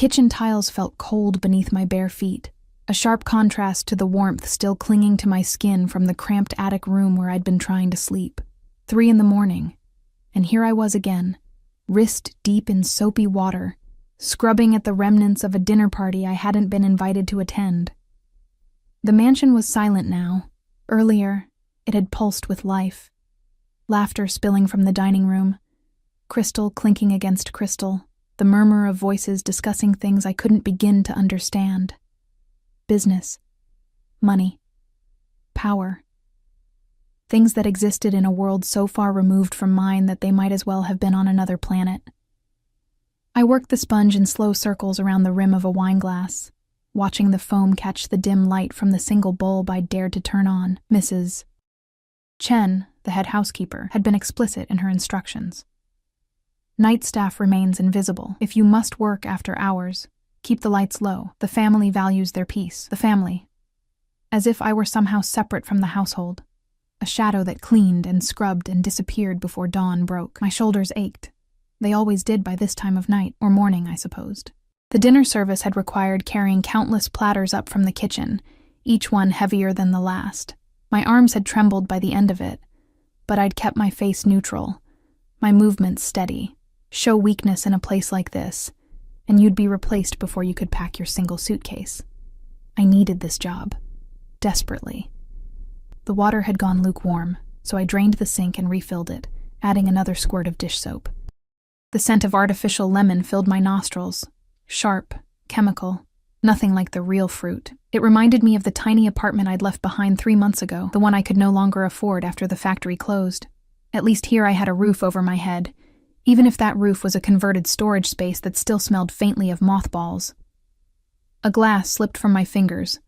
kitchen tiles felt cold beneath my bare feet, a sharp contrast to the warmth still clinging to my skin from the cramped attic room where I'd been trying to sleep. 3 a.m, and here I was again, wrist deep in soapy water, scrubbing at the remnants of a dinner party I hadn't been invited to attend. The mansion was silent now. Earlier, it had pulsed with life. Laughter spilling from the dining room, crystal clinking against crystal, the murmur of voices discussing things I couldn't begin to understand. Business, money, power. Things that existed in a world so far removed from mine that they might as well have been on another planet. I worked the sponge in slow circles around the rim of a wine glass, watching the foam catch the dim light from the single bulb I'd dared to turn on. Mrs. Chen, the head housekeeper, had been explicit in her instructions. Night staff remains invisible. If you must work after hours, keep the lights low. The family values their peace. The family. As if I were somehow separate from the household. A shadow that cleaned and scrubbed and disappeared before dawn broke. My shoulders ached. They always did by this time of night, or morning, I supposed. The dinner service had required carrying countless platters up from the kitchen, each one heavier than the last. My arms had trembled by the end of it, but I'd kept my face neutral, my movements steady. Show weakness in a place like this, and you'd be replaced before you could pack your single suitcase. I needed this job. Desperately. The water had gone lukewarm, so I drained the sink and refilled it, adding another squirt of dish soap. The scent of artificial lemon filled my nostrils. Sharp, chemical, nothing like the real fruit. It reminded me of the tiny apartment I'd left behind 3 months ago, the one I could no longer afford after the factory closed. At least here I had a roof over my head, even if that roof was a converted storage space that still smelled faintly of mothballs. A glass slipped from my fingers.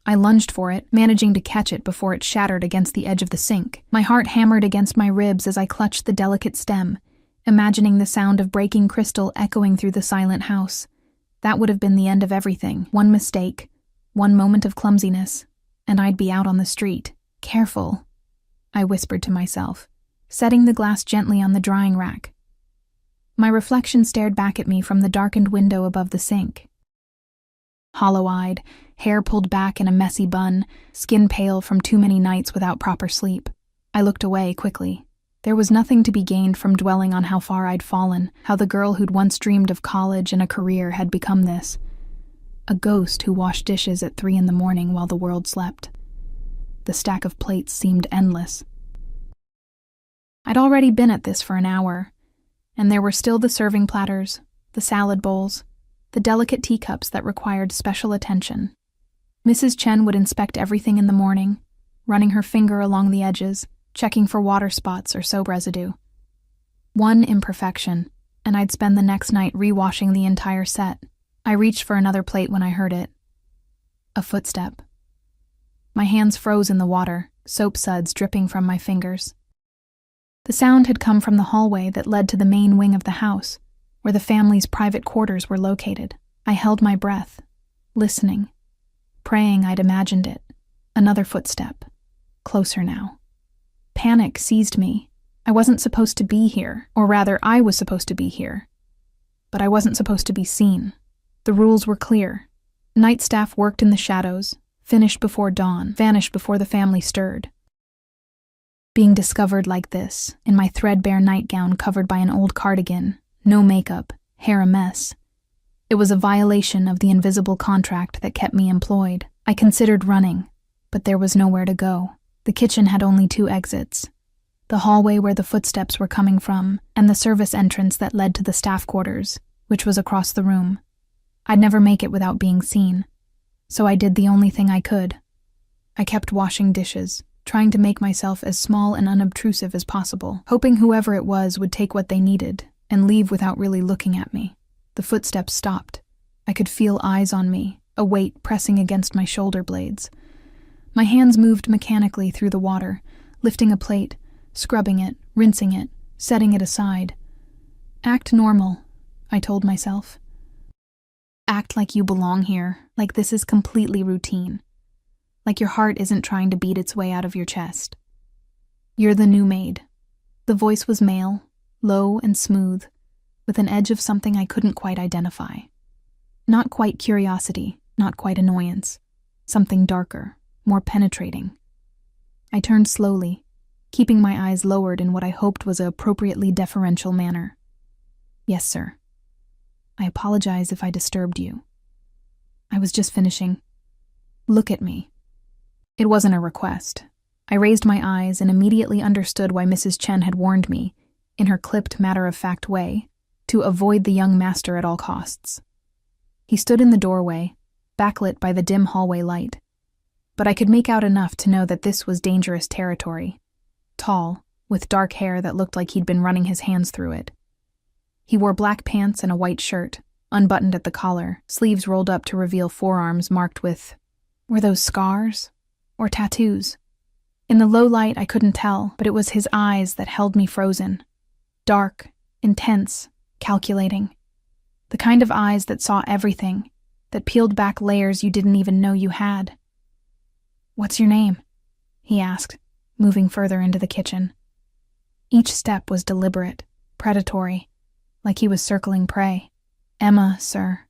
I lunged for it, managing to catch it before it shattered against the edge of the sink. My heart hammered against my ribs as I clutched the delicate stem, imagining the sound of breaking crystal echoing through the silent house. That would have been the end of everything. One mistake, one moment of clumsiness, and I'd be out on the street. Careful, I whispered to myself, setting the glass gently on the drying rack. My reflection stared back at me from the darkened window above the sink. Hollow-eyed, hair pulled back in a messy bun, skin pale from too many nights without proper sleep. I looked away quickly. There was nothing to be gained from dwelling on how far I'd fallen, how the girl who'd once dreamed of college and a career had become this. A ghost who washed dishes at 3 a.m. while the world slept. The stack of plates seemed endless. I'd already been at this for an hour, and there were still the serving platters, the salad bowls, the delicate teacups that required special attention. Mrs. Chen would inspect everything in the morning, running her finger along the edges, checking for water spots or soap residue. One imperfection, and I'd spend the next night rewashing the entire set. I reached for another plate when I heard it. A footstep. My hands froze in the water, soap suds dripping from my fingers. The sound had come from the hallway that led to the main wing of the house, where the family's private quarters were located. I held my breath, listening, praying I'd imagined it. Another footstep. Closer now. Panic seized me. I wasn't supposed to be here, or rather, I was supposed to be here. But I wasn't supposed to be seen. The rules were clear. Night staff worked in the shadows, finished before dawn, vanished before the family stirred. Being discovered like this, in my threadbare nightgown covered by an old cardigan, no makeup, hair a mess. It was a violation of the invisible contract that kept me employed. I considered running, but there was nowhere to go. The kitchen had only 2 exits. The hallway where the footsteps were coming from, and the service entrance that led to the staff quarters, which was across the room. I'd never make it without being seen, so I did the only thing I could. I kept washing dishes, trying to make myself as small and unobtrusive as possible, hoping whoever it was would take what they needed and leave without really looking at me. The footsteps stopped. I could feel eyes on me, a weight pressing against my shoulder blades. My hands moved mechanically through the water, lifting a plate, scrubbing it, rinsing it, setting it aside. Act normal, I told myself. Act like you belong here, like this is completely routine. Like your heart isn't trying to beat its way out of your chest. You're the new maid. The voice was male, low and smooth, with an edge of something I couldn't quite identify. Not quite curiosity, not quite annoyance. Something darker, more penetrating. I turned slowly, keeping my eyes lowered in what I hoped was an appropriately deferential manner. "Yes, sir. I apologize if I disturbed you. I was just finishing. Look at me." It wasn't a request. I raised my eyes and immediately understood why Mrs. Chen had warned me, in her clipped, matter-of-fact way, to avoid the young master at all costs. He stood in the doorway, backlit by the dim hallway light, but I could make out enough to know that this was dangerous territory. Tall, with dark hair that looked like he'd been running his hands through it. He wore black pants and a white shirt, unbuttoned at the collar, sleeves rolled up to reveal forearms marked with... were those scars? Or tattoos? In the low light I couldn't tell, but it was his eyes that held me frozen. Dark, intense, calculating. The kind of eyes that saw everything, that peeled back layers you didn't even know you had. "What's your name?" he asked, moving further into the kitchen. Each step was deliberate, predatory, like he was circling prey. "Emma, sir."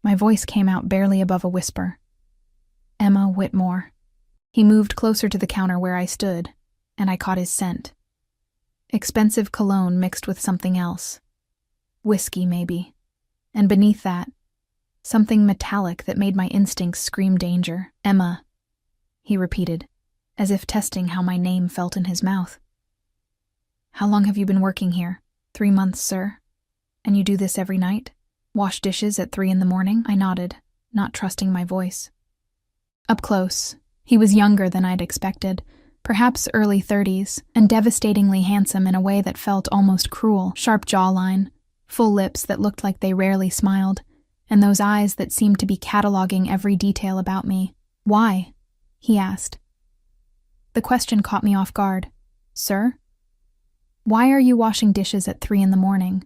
My voice came out barely above a whisper. "Emma Whitmore." He moved closer to the counter where I stood, and I caught his scent. Expensive cologne mixed with something else. Whiskey, maybe. And beneath that, something metallic that made my instincts scream danger. "Emma," he repeated, as if testing how my name felt in his mouth. "How long have you been working here?" 3 months, sir." "And you do this every night? Wash dishes at 3 a.m? I nodded, not trusting my voice. Up close, he was younger than I'd expected, perhaps early 30s, and devastatingly handsome in a way that felt almost cruel. Sharp jawline, full lips that looked like they rarely smiled, and those eyes that seemed to be cataloging every detail about me. "Why?" he asked. The question caught me off guard. "Sir? Why are you washing dishes at 3 a.m?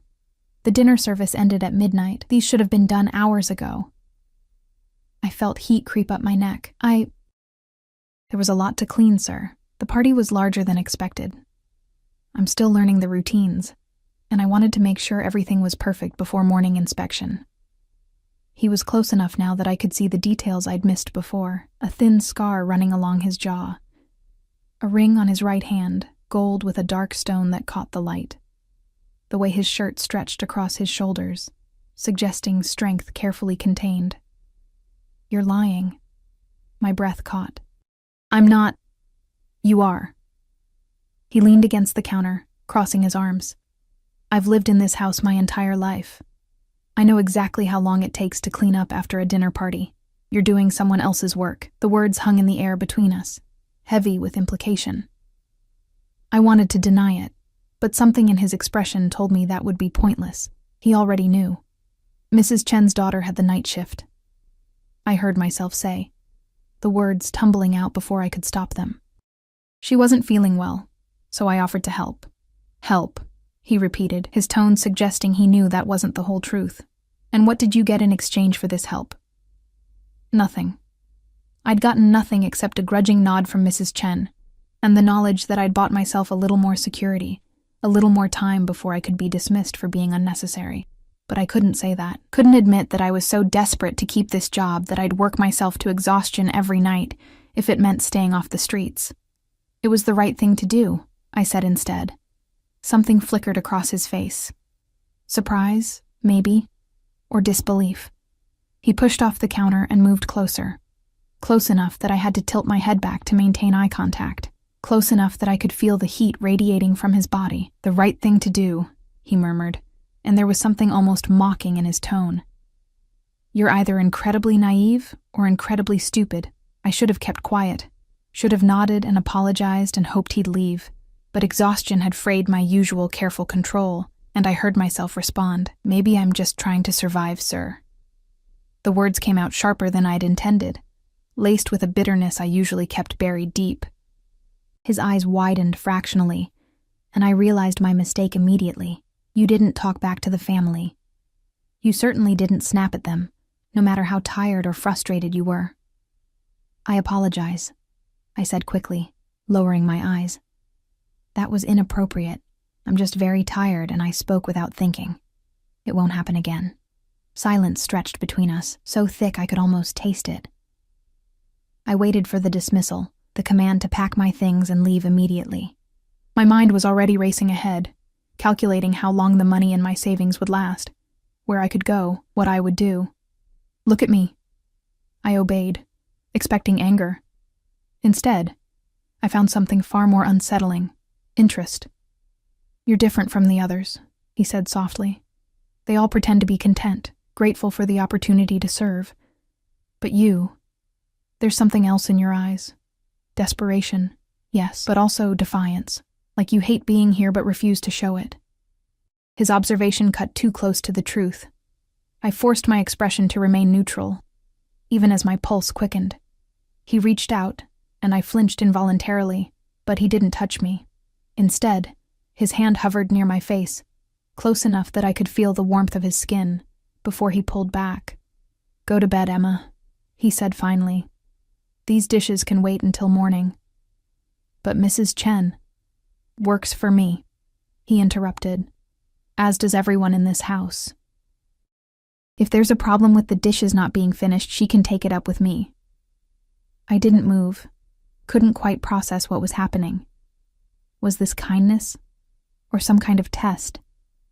The dinner service ended at midnight. These should have been done hours ago." I felt heat creep up my neck. There was a lot to clean, sir. The party was larger than expected. I'm still learning the routines, and I wanted to make sure everything was perfect before morning inspection. He was close enough now that I could see the details I'd missed before, a thin scar running along his jaw. A ring on his right hand, gold with a dark stone that caught the light. The way his shirt stretched across his shoulders, suggesting strength carefully contained. "You're lying." My breath caught. "I'm not." "You are." He leaned against the counter, crossing his arms. "I've lived in this house my entire life. I know exactly how long it takes to clean up after a dinner party. You're doing someone else's work." The words hung in the air between us, heavy with implication. I wanted to deny it, but something in his expression told me that would be pointless. He already knew. Mrs. Chen's daughter had the night shift. I heard myself say, the words tumbling out before I could stop them. She wasn't feeling well, so I offered to help. "Help," he repeated, his tone suggesting he knew that wasn't the whole truth. "And what did you get in exchange for this help?" Nothing. I'd gotten nothing except a grudging nod from Mrs. Chen, and the knowledge that I'd bought myself a little more security, a little more time before I could be dismissed for being unnecessary. But I couldn't say that. Couldn't admit that I was so desperate to keep this job that I'd work myself to exhaustion every night if it meant staying off the streets. "It was the right thing to do," I said instead. Something flickered across his face. Surprise, maybe, or disbelief. He pushed off the counter and moved closer. Close enough that I had to tilt my head back to maintain eye contact. Close enough that I could feel the heat radiating from his body. "The right thing to do," he murmured, and there was something almost mocking in his tone. "You're either incredibly naive or incredibly stupid. I should have kept quiet, should have nodded and apologized and hoped he'd leave, but exhaustion had frayed my usual careful control, and I heard myself respond, "Maybe I'm just trying to survive, sir." The words came out sharper than I'd intended, laced with a bitterness I usually kept buried deep. His eyes widened fractionally, and I realized my mistake immediately. "You didn't talk back to the family. You certainly didn't snap at them, no matter how tired or frustrated you were." "I apologize," I said quickly, lowering my eyes. "That was inappropriate. I'm just very tired and I spoke without thinking. It won't happen again." Silence stretched between us, so thick I could almost taste it. I waited for the dismissal, the command to pack my things and leave immediately. My mind was already racing ahead, calculating how long the money in my savings would last, where I could go, what I would do. "Look at me." I obeyed, expecting anger. Instead, I found something far more unsettling: interest. "You're different from the others," he said softly. "They all pretend to be content, grateful for the opportunity to serve. But you, there's something else in your eyes. Desperation, yes, but also defiance, like you hate being here but refuse to show it." His observation cut too close to the truth. I forced my expression to remain neutral, even as my pulse quickened. He reached out, and I flinched involuntarily, but he didn't touch me. Instead, his hand hovered near my face, close enough that I could feel the warmth of his skin, before he pulled back. "Go to bed, Emma," he said finally. "These dishes can wait until morning." "But Mrs. Chen works for me," he interrupted, "as does everyone in this house. If there's a problem with the dishes not being finished, she can take it up with me." I didn't move, couldn't quite process what was happening. Was this kindness? Or some kind of test?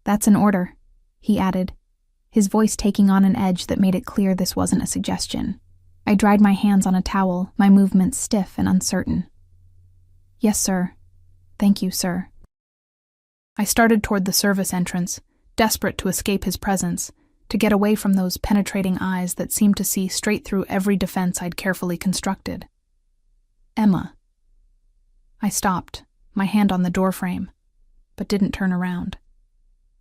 "That's an order," he added, his voice taking on an edge that made it clear this wasn't a suggestion. I dried my hands on a towel, my movements stiff and uncertain. "Yes, sir. Thank you, sir." I started toward the service entrance, desperate to escape his presence, to get away from those penetrating eyes that seemed to see straight through every defense I'd carefully constructed. "Emma." I stopped, my hand on the doorframe, but didn't turn around.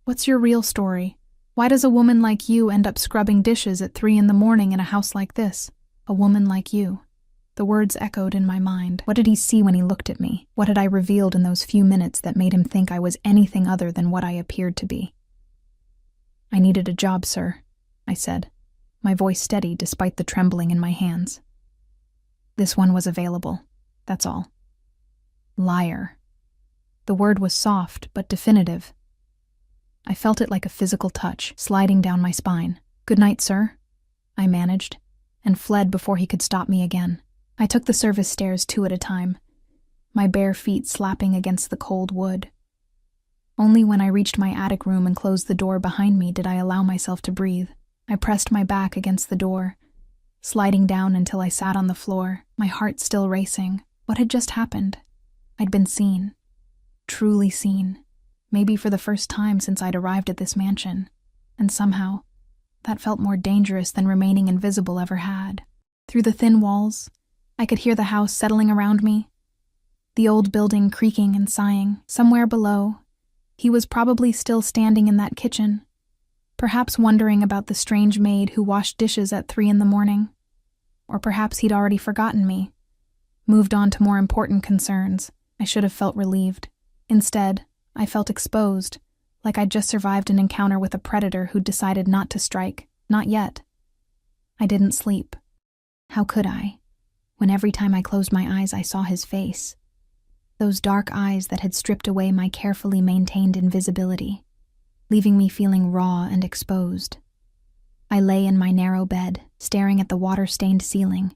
"What's your real story? Why does a woman like you end up scrubbing dishes at 3 a.m. in a house like this? A woman like you." The words echoed in my mind. What did he see when he looked at me? What had I revealed in those few minutes that made him think I was anything other than what I appeared to be? "I needed a job, sir," I said, my voice steady despite the trembling in my hands. "This one was available, that's all." Liar. The word was soft but definitive. I felt it like a physical touch, sliding down my spine. "Good night, sir," I managed, and fled before he could stop me again. I took the service stairs 2 at a time, my bare feet slapping against the cold wood. Only when I reached my attic room and closed the door behind me did I allow myself to breathe. I pressed my back against the door, sliding down until I sat on the floor, my heart still racing. What had just happened? I'd been seen. Truly seen. Maybe for the first time since I'd arrived at this mansion. And somehow, that felt more dangerous than remaining invisible ever had. Through the thin walls, I could hear the house settling around me, the old building creaking and sighing. Somewhere below, he was probably still standing in that kitchen, perhaps wondering about the strange maid who washed dishes at 3 a.m. Or perhaps he'd already forgotten me, moved on to more important concerns. I should have felt relieved. Instead, I felt exposed, like I'd just survived an encounter with a predator who'd decided not to strike. Not yet. I didn't sleep. How could I, when every time I closed my eyes I saw his face? Those dark eyes that had stripped away my carefully maintained invisibility, leaving me feeling raw and exposed. I lay in my narrow bed, staring at the water-stained ceiling,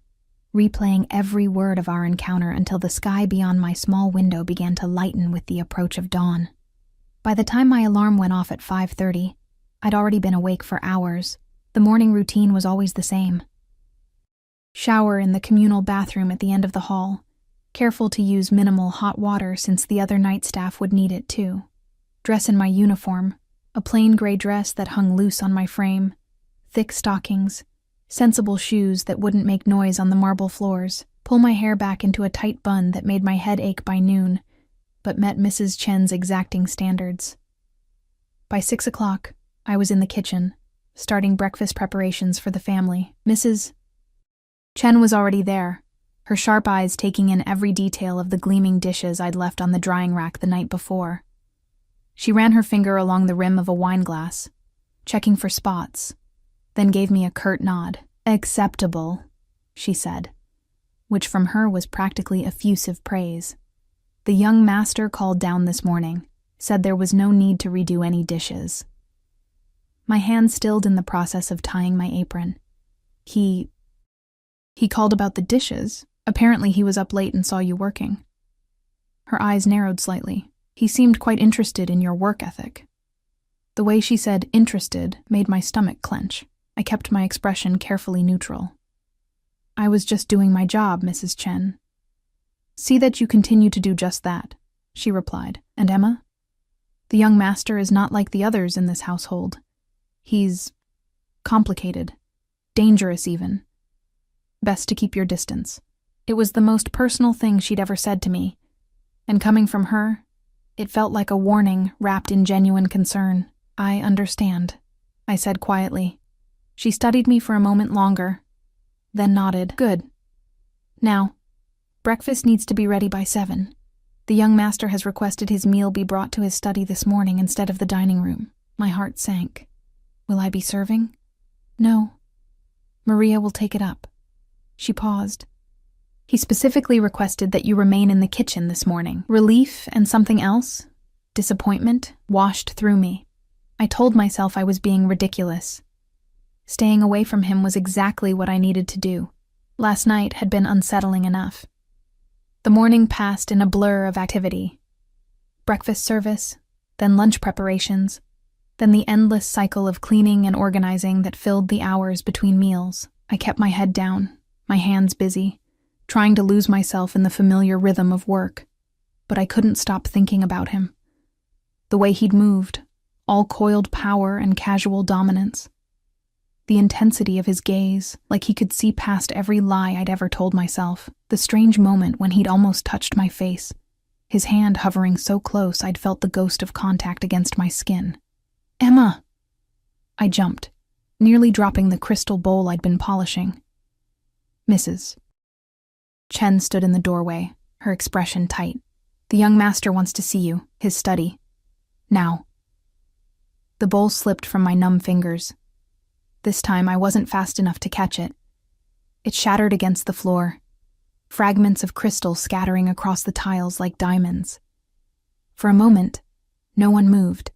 replaying every word of our encounter until the sky beyond my small window began to lighten with the approach of dawn. By the time my alarm went off at 5:30, I'd already been awake for hours. The morning routine was always the same. Shower in the communal bathroom at the end of the hall, careful to use minimal hot water since the other night staff would need it too. Dress in my uniform, a plain gray dress that hung loose on my frame, thick stockings, sensible shoes that wouldn't make noise on the marble floors, pull my hair back into a tight bun that made my head ache by noon, but met Mrs. Chen's exacting standards. By 6 o'clock, I was in the kitchen, starting breakfast preparations for the family. Mrs. Chen was already there, her sharp eyes taking in every detail of the gleaming dishes I'd left on the drying rack the night before. She ran her finger along the rim of a wine glass, checking for spots, then gave me a curt nod. "Acceptable," she said, which from her was practically effusive praise. "The young master called down this morning, said there was no need to redo any dishes." my hand stilled in the process of tying my apron. He called about the dishes. Apparently he was up late and saw you working. Her eyes narrowed slightly. He seemed quite interested in your work ethic. The way she said interested made my stomach clench. I kept my expression carefully neutral. I was just doing my job, Mrs. Chen. See that you continue to do just that, she replied. And Emma? The young master is not like the others in this household. He's complicated, dangerous even. Best to keep your distance. It was the most personal thing she'd ever said to me, and coming from her, it felt like a warning wrapped in genuine concern. I understand, I said quietly. She studied me for a moment longer, then nodded. Good. Now, breakfast needs to be ready by 7. The young master has requested his meal be brought to his study this morning instead of the dining room. My heart sank. Will I be serving? No. Maria will take it up. She paused. He specifically requested that you remain in the kitchen this morning. Relief and something else, disappointment, washed through me. I told myself I was being ridiculous. Staying away from him was exactly what I needed to do. Last night had been unsettling enough. The morning passed in a blur of activity. Breakfast service, then lunch preparations, then the endless cycle of cleaning and organizing that filled the hours between meals. I kept my head down, my hands busy, trying to lose myself in the familiar rhythm of work. But I couldn't stop thinking about him. The way he'd moved, all coiled power and casual dominance. The intensity of his gaze, like he could see past every lie I'd ever told myself. The strange moment when he'd almost touched my face, his hand hovering so close I'd felt the ghost of contact against my skin. Emma! I jumped, nearly dropping the crystal bowl I'd been polishing. Mrs. Chen stood in the doorway, her expression tight. The young master wants to see you, his study. Now. The bowl slipped from my numb fingers. This time I wasn't fast enough to catch it. It shattered against the floor, fragments of crystal scattering across the tiles like diamonds. For a moment, no one moved.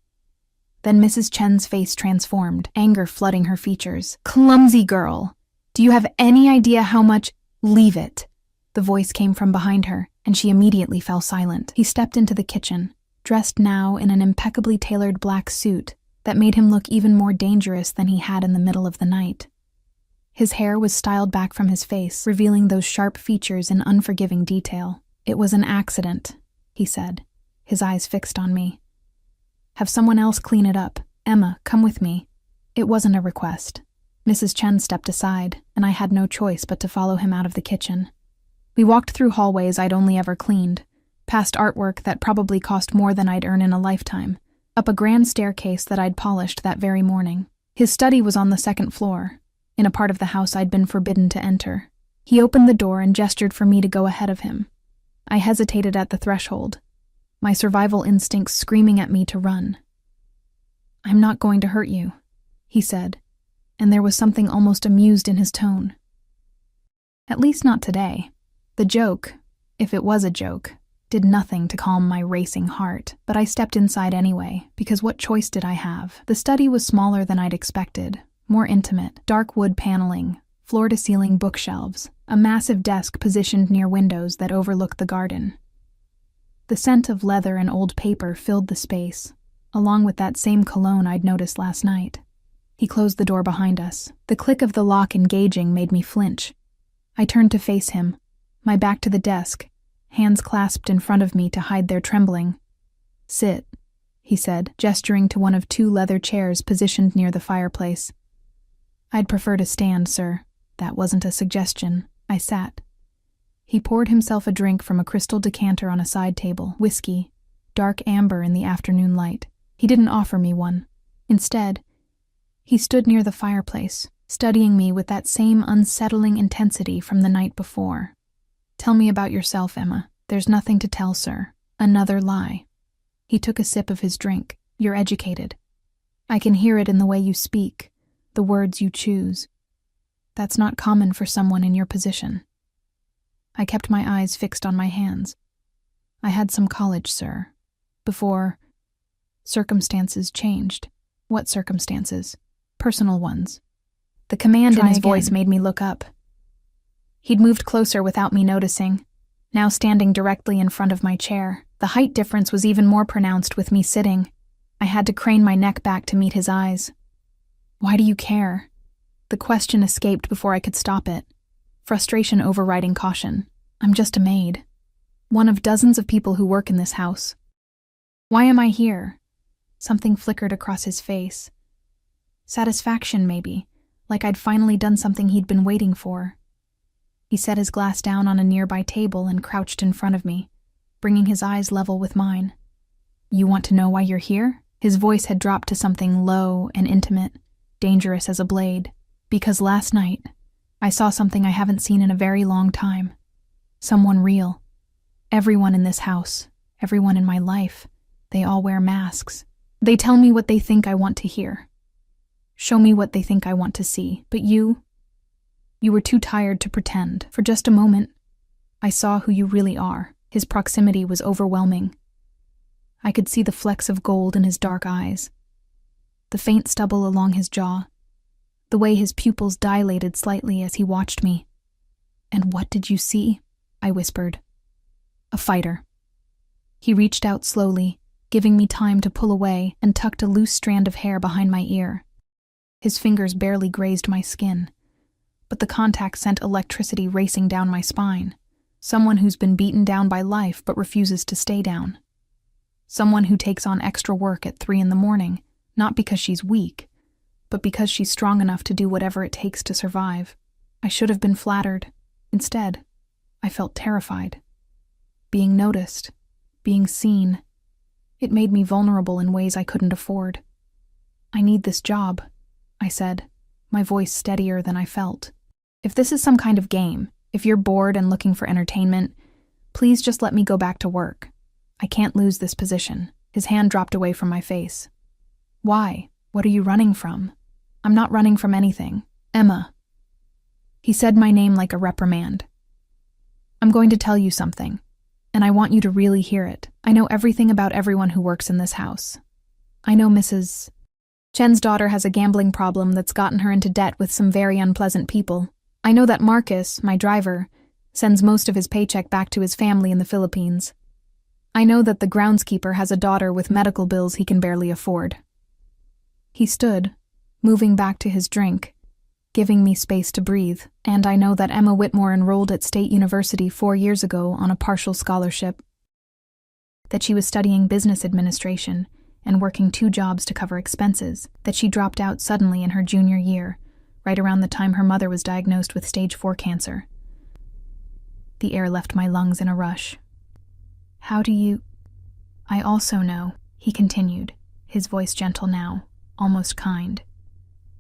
Then Mrs. Chen's face transformed, anger flooding her features. Clumsy girl! Do you have any idea how much— Leave it! The voice came from behind her, and she immediately fell silent. He stepped into the kitchen, dressed now in an impeccably tailored black suit that made him look even more dangerous than he had in the middle of the night. His hair was styled back from his face, revealing those sharp features in unforgiving detail. It was an accident, he said, his eyes fixed on me. Have someone else clean it up. Emma, come with me. It wasn't a request. Mrs. Chen stepped aside, and I had no choice but to follow him out of the kitchen. We walked through hallways I'd only ever cleaned, past artwork that probably cost more than I'd earn in a lifetime, up a grand staircase that I'd polished that very morning. His study was on the 2nd floor, in a part of the house I'd been forbidden to enter. He opened the door and gestured for me to go ahead of him. I hesitated at the threshold, my survival instincts screaming at me to run. I'm not going to hurt you, he said, and there was something almost amused in his tone. At least not today. The joke, if it was a joke, did nothing to calm my racing heart, but I stepped inside anyway, because what choice did I have? The study was smaller than I'd expected, more intimate, dark wood paneling, floor-to-ceiling bookshelves, a massive desk positioned near windows that overlooked the garden. The scent of leather and old paper filled the space, along with that same cologne I'd noticed last night. He closed the door behind us. The click of the lock engaging made me flinch. I turned to face him, my back to the desk, hands clasped in front of me to hide their trembling. Sit, he said, gesturing to one of 2 leather chairs positioned near the fireplace. I'd prefer to stand, sir. That wasn't a suggestion. I sat. He poured himself a drink from a crystal decanter on a side table, whiskey, dark amber in the afternoon light. He didn't offer me one. Instead, he stood near the fireplace, studying me with that same unsettling intensity from the night before. Tell me about yourself, Emma. There's nothing to tell, sir. Another lie. He took a sip of his drink. You're educated. I can hear it in the way you speak, the words you choose. That's not common for someone in your position. I kept my eyes fixed on my hands. I had some college, sir. Before circumstances changed. What circumstances? personal ones. The command in his voice made me look up. He'd moved closer without me noticing, now standing directly in front of my chair. The height difference was even more pronounced with me sitting. I had to crane my neck back to meet his eyes. "Why do you care?" The question escaped before I could stop it, frustration overriding caution. "I'm just a maid. One of dozens of people who work in this house. Why am I here?" Something flickered across his face. Satisfaction, maybe, like I'd finally done something he'd been waiting for. He set his glass down on a nearby table and crouched in front of me, bringing his eyes level with mine. "You want to know why you're here?" His voice had dropped to something low and intimate, dangerous as a blade. "Because last night, I saw something I haven't seen in a very long time. Someone real. Everyone in this house, everyone in my life, they all wear masks. They tell me what they think I want to hear. Show me what they think I want to see. But you were too tired to pretend. For just a moment, I saw who you really are." His proximity was overwhelming. I could see the flecks of gold in his dark eyes, the faint stubble along his jaw, the way his pupils dilated slightly as he watched me. "And what did you see?" I whispered. "A fighter." He reached out slowly, giving me time to pull away, and tucked a loose strand of hair behind my ear. His fingers barely grazed my skin, but the contact sent electricity racing down my spine. Someone who's been beaten down by life but refuses to stay down. Someone who takes on extra work at 3 a.m, not because she's weak, but because she's strong enough to do whatever it takes to survive. I should have been flattered. Instead, I felt terrified. Being noticed, being seen, it made me vulnerable in ways I couldn't afford. "I need this job," I said, my voice steadier than I felt. "If this is some kind of game, if you're bored and looking for entertainment, please just let me go back to work. I can't lose this position." His hand dropped away from my face. "Why? What are you running from?" "I'm not running from anything. Emma." He said my name like a reprimand. "I'm going to tell you something, and I want you to really hear it. I know everything about everyone who works in this house. I know Mrs. Chen's daughter has a gambling problem that's gotten her into debt with some very unpleasant people. I know that Marcus, my driver, sends most of his paycheck back to his family in the Philippines. I know that the groundskeeper has a daughter with medical bills he can barely afford." He stood, moving back to his drink, giving me space to breathe. "And I know that Emma Whitmore enrolled at State University 4 years ago on a partial scholarship. That she was studying business administration and working 2 jobs to cover expenses. That she dropped out suddenly in her junior year, right around the time her mother was diagnosed with stage 4 cancer." The air left my lungs in a rush. "How do you—" "I also know," he continued, his voice gentle now, almost kind,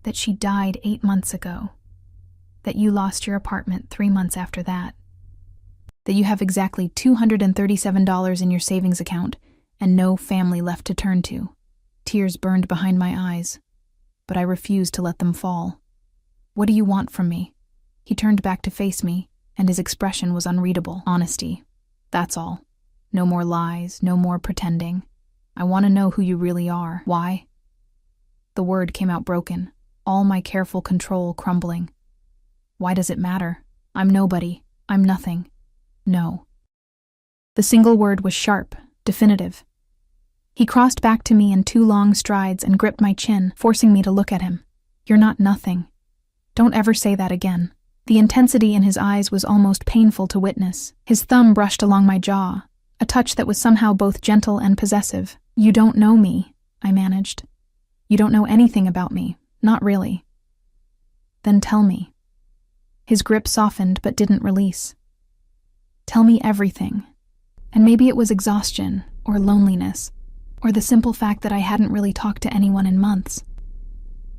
"that she died 8 months ago. That you lost your apartment 3 months after that. That you have exactly $237 in your savings account and no family left to turn to." Tears burned behind my eyes, but I refused to let them fall. "What do you want from me?" He turned back to face me, and his expression was unreadable. "Honesty. That's all. No more lies, no more pretending. I want to know who you really are." "Why?" The word came out broken, all my careful control crumbling. "Why does it matter? I'm nobody. I'm nothing. No." The single word was sharp, definitive. He crossed back to me in 2 long strides and gripped my chin, forcing me to look at him. "You're not nothing. Don't ever say that again." The intensity in his eyes was almost painful to witness. His thumb brushed along my jaw, a touch that was somehow both gentle and possessive. "You don't know me," I managed. "You don't know anything about me. Not really." "Then tell me." His grip softened but didn't release. "Tell me everything." And maybe it was exhaustion, or loneliness, or the simple fact that I hadn't really talked to anyone in months.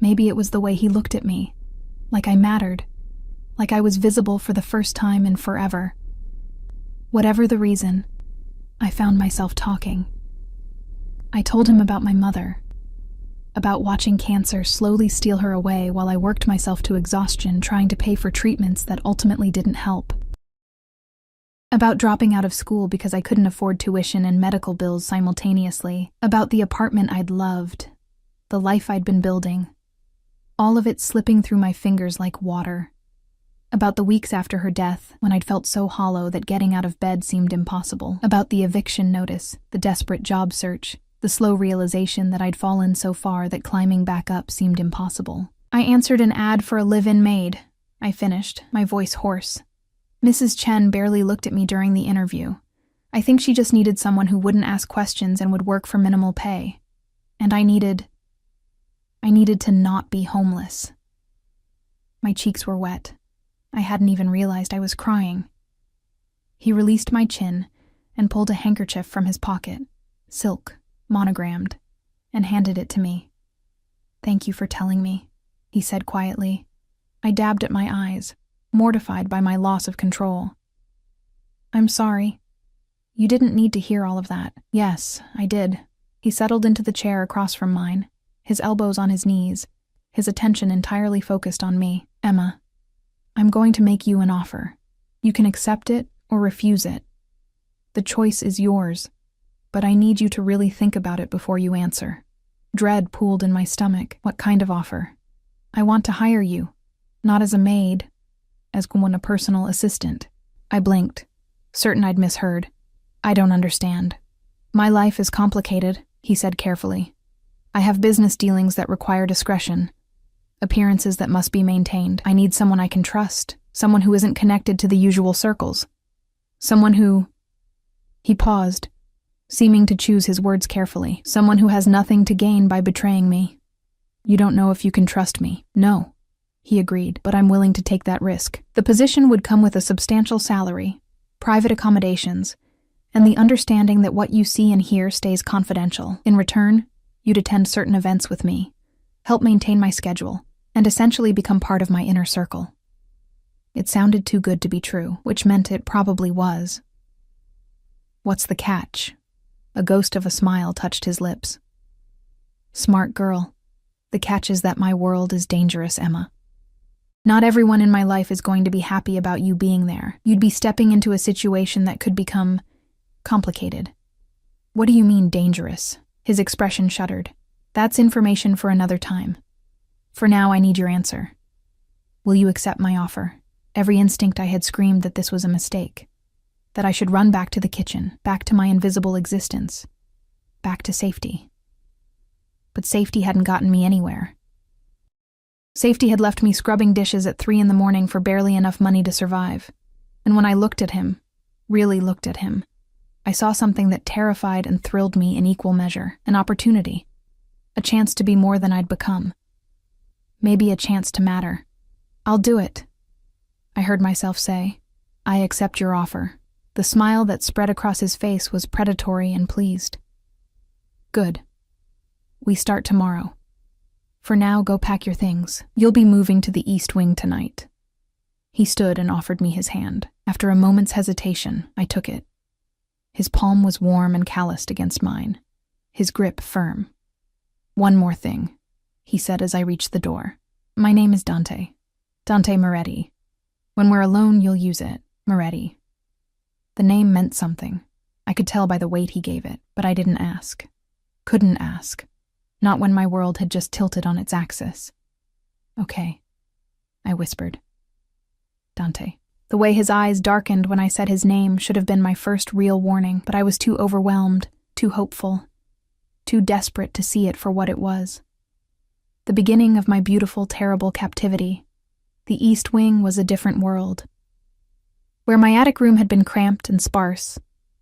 Maybe it was the way he looked at me, like I mattered, like I was visible for the first time in forever. Whatever the reason, I found myself talking. I told him about my mother, about watching cancer slowly steal her away while I worked myself to exhaustion trying to pay for treatments that ultimately didn't help. About dropping out of school because I couldn't afford tuition and medical bills simultaneously. About the apartment I'd loved, the life I'd been building. all of it slipping through my fingers like water. About the weeks after her death, when I'd felt so hollow that getting out of bed seemed impossible. About the eviction notice, the desperate job search, the slow realization that I'd fallen so far that climbing back up seemed impossible. I answered an ad for a live-in maid. I finished, my voice hoarse. Mrs. Chen barely looked at me during the interview. I think she just needed someone who wouldn't ask questions and would work for minimal pay. And I needed to not be homeless. My cheeks were wet. I hadn't even realized I was crying. He released my chin and pulled a handkerchief from his pocket, silk, monogrammed, and handed it to me. "Thank you for telling me," he said quietly. I dabbed at my eyes, mortified by my loss of control. "I'm sorry. You didn't need to hear all of that." "Yes, I did." He settled into the chair across from mine, his elbows on his knees, his attention entirely focused on me. "Emma, I'm going to make you an offer. You can accept it or refuse it. The choice is yours, but I need you to really think about it before you answer." Dread pooled in my stomach. "What kind of offer?" "I want to hire you, not as a maid, as a personal assistant." I blinked, certain I'd misheard. "I don't understand." "My life is complicated," he said carefully. "I have business dealings that require discretion, appearances that must be maintained. I need someone I can trust, someone who isn't connected to the usual circles. Someone who—" He paused, seeming to choose his words carefully. "Someone who has nothing to gain by betraying me. You don't know if you can trust me." "No," he agreed, "but I'm willing to take that risk." The position would come with a substantial salary, private accommodations, and the understanding that what you see and hear stays confidential. In return, you'd attend certain events with me, help maintain my schedule, and essentially become part of my inner circle. It sounded too good to be true, which meant it probably was. "What's the catch?" A ghost of a smile touched his lips. "Smart girl. The catch is that my world is dangerous, Emma. Not everyone in my life is going to be happy about you being there. You'd be stepping into a situation that could become complicated." "What do you mean, dangerous?" His expression shuddered. "That's information for another time. For now, I need your answer. Will you accept my offer?" Every instinct I had screamed that this was a mistake, that I should run back to the kitchen, back to my invisible existence, back to safety. But safety hadn't gotten me anywhere. Safety had left me scrubbing dishes at 3 a.m. for barely enough money to survive. And when I looked at him, really looked at him, I saw something that terrified and thrilled me in equal measure. An opportunity. A chance to be more than I'd become. Maybe a chance to matter. "I'll do it," I heard myself say. "I accept your offer." The smile that spread across his face was predatory and pleased. "Good. We start tomorrow. For now, go pack your things. You'll be moving to the East Wing tonight." He stood and offered me his hand. After a moment's hesitation, I took it. His palm was warm and calloused against mine, his grip firm. "One more thing," he said as I reached the door. "My name is Dante. Dante Moretti. When we're alone, you'll use it. Moretti." The name meant something. I could tell by the weight he gave it, but I didn't ask. Couldn't ask. Not when my world had just tilted on its axis. "Okay," I whispered. "Dante." The way his eyes darkened when I said his name should have been my first real warning, but I was too overwhelmed, too hopeful, too desperate to see it for what it was. The beginning of my beautiful, terrible captivity. The East Wing was a different world. Where my attic room had been cramped and sparse,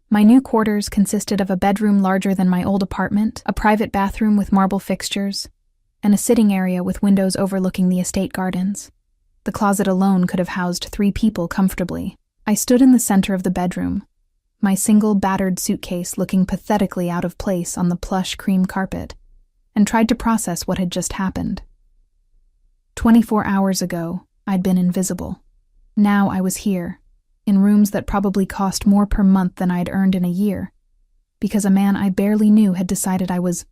my new quarters consisted of a bedroom larger than my old apartment, a private bathroom with marble fixtures, and a sitting area with windows overlooking the estate gardens. The closet alone could have housed 3 people comfortably. I stood in the center of the bedroom, my single battered suitcase looking pathetically out of place on the plush cream carpet, and tried to process what had just happened. 24 hours ago, I'd been invisible. Now I was here, in rooms that probably cost more per month than I'd earned in a year, because a man I barely knew had decided I was...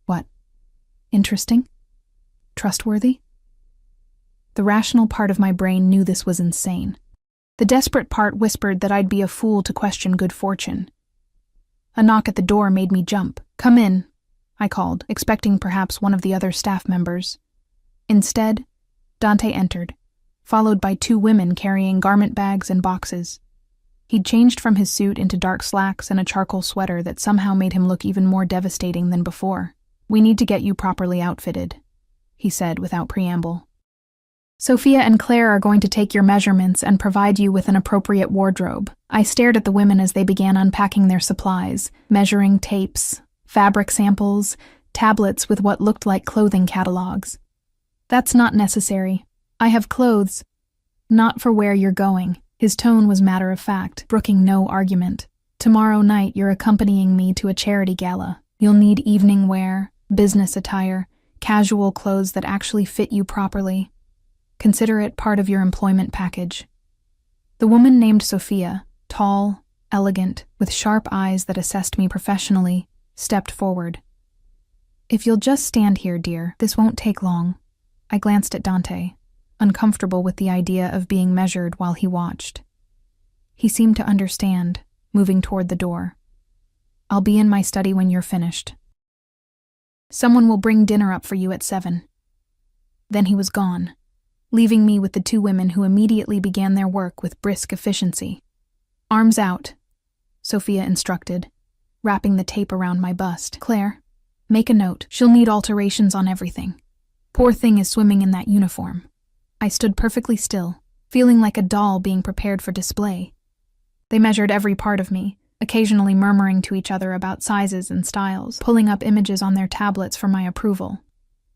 what? Interesting? Trustworthy? The rational part of my brain knew this was insane. The desperate part whispered that I'd be a fool to question good fortune. A knock at the door made me jump. "Come in," I called, expecting perhaps one of the other staff members. Instead, Dante entered, followed by 2 women carrying garment bags and boxes. He'd changed from his suit into dark slacks and a charcoal sweater that somehow made him look even more devastating than before. "We need to get you properly outfitted," he said without preamble. "Sophia and Claire are going to take your measurements and provide you with an appropriate wardrobe." I stared at the women as they began unpacking their supplies, measuring tapes, fabric samples, tablets with what looked like clothing catalogs. "That's not necessary. I have clothes. Not for where you're going." His tone was matter of fact, brooking no argument. "Tomorrow night you're accompanying me to a charity gala. You'll need evening wear, business attire, casual clothes that actually fit you properly. Consider it part of your employment package." The woman named Sophia, tall, elegant, with sharp eyes that assessed me professionally, stepped forward. "If you'll just stand here, dear, this won't take long." I glanced at Dante, uncomfortable with the idea of being measured while he watched. He seemed to understand, moving toward the door. "I'll be in my study when you're finished. Someone will bring dinner up for you at 7. Then he was gone, leaving me with the 2 women who immediately began their work with brisk efficiency. "Arms out," Sophia instructed, wrapping the tape around my bust. "Claire, make a note. She'll need alterations on everything. Poor thing is swimming in that uniform." I stood perfectly still, feeling like a doll being prepared for display. They measured every part of me, occasionally murmuring to each other about sizes and styles, pulling up images on their tablets for my approval.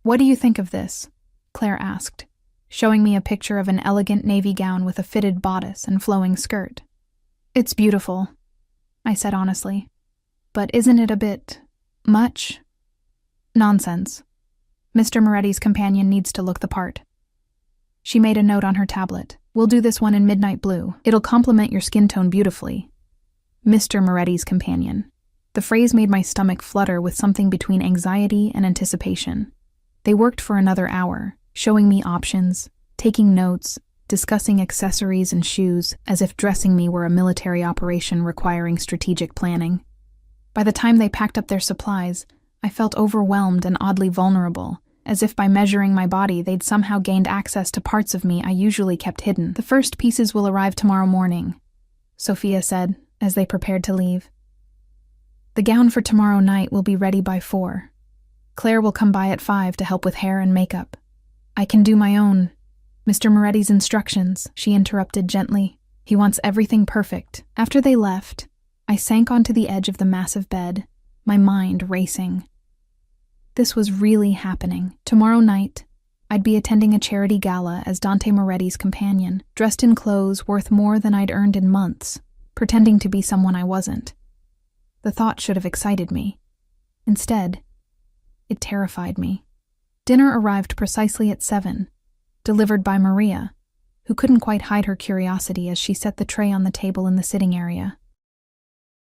"What do you think of this?" Claire asked, showing me a picture of an elegant navy gown with a fitted bodice and flowing skirt. "It's beautiful," I said honestly. "But isn't it a bit much?" "Nonsense. Mr. Moretti's companion needs to look the part." She made a note on her tablet. "We'll do this one in midnight blue. It'll complement your skin tone beautifully." Mr. Moretti's companion. The phrase made my stomach flutter with something between anxiety and anticipation. They worked for another hour, showing me options, taking notes, discussing accessories and shoes, as if dressing me were a military operation requiring strategic planning. By the time they packed up their supplies, I felt overwhelmed and oddly vulnerable, as if by measuring my body they'd somehow gained access to parts of me I usually kept hidden. "The first pieces will arrive tomorrow morning," Sophia said, as they prepared to leave. "The gown for tomorrow night will be ready by 4. Claire will come by at 5 to help with hair and makeup. I can do my own. Mr. Moretti's instructions," she interrupted gently. "He wants everything perfect." After they left, I sank onto the edge of the massive bed, my mind racing. This was really happening. Tomorrow night, I'd be attending a charity gala as Dante Moretti's companion, dressed in clothes worth more than I'd earned in months, pretending to be someone I wasn't. The thought should have excited me. Instead, it terrified me. Dinner arrived precisely at 7, delivered by Maria, who couldn't quite hide her curiosity as she set the tray on the table in the sitting area.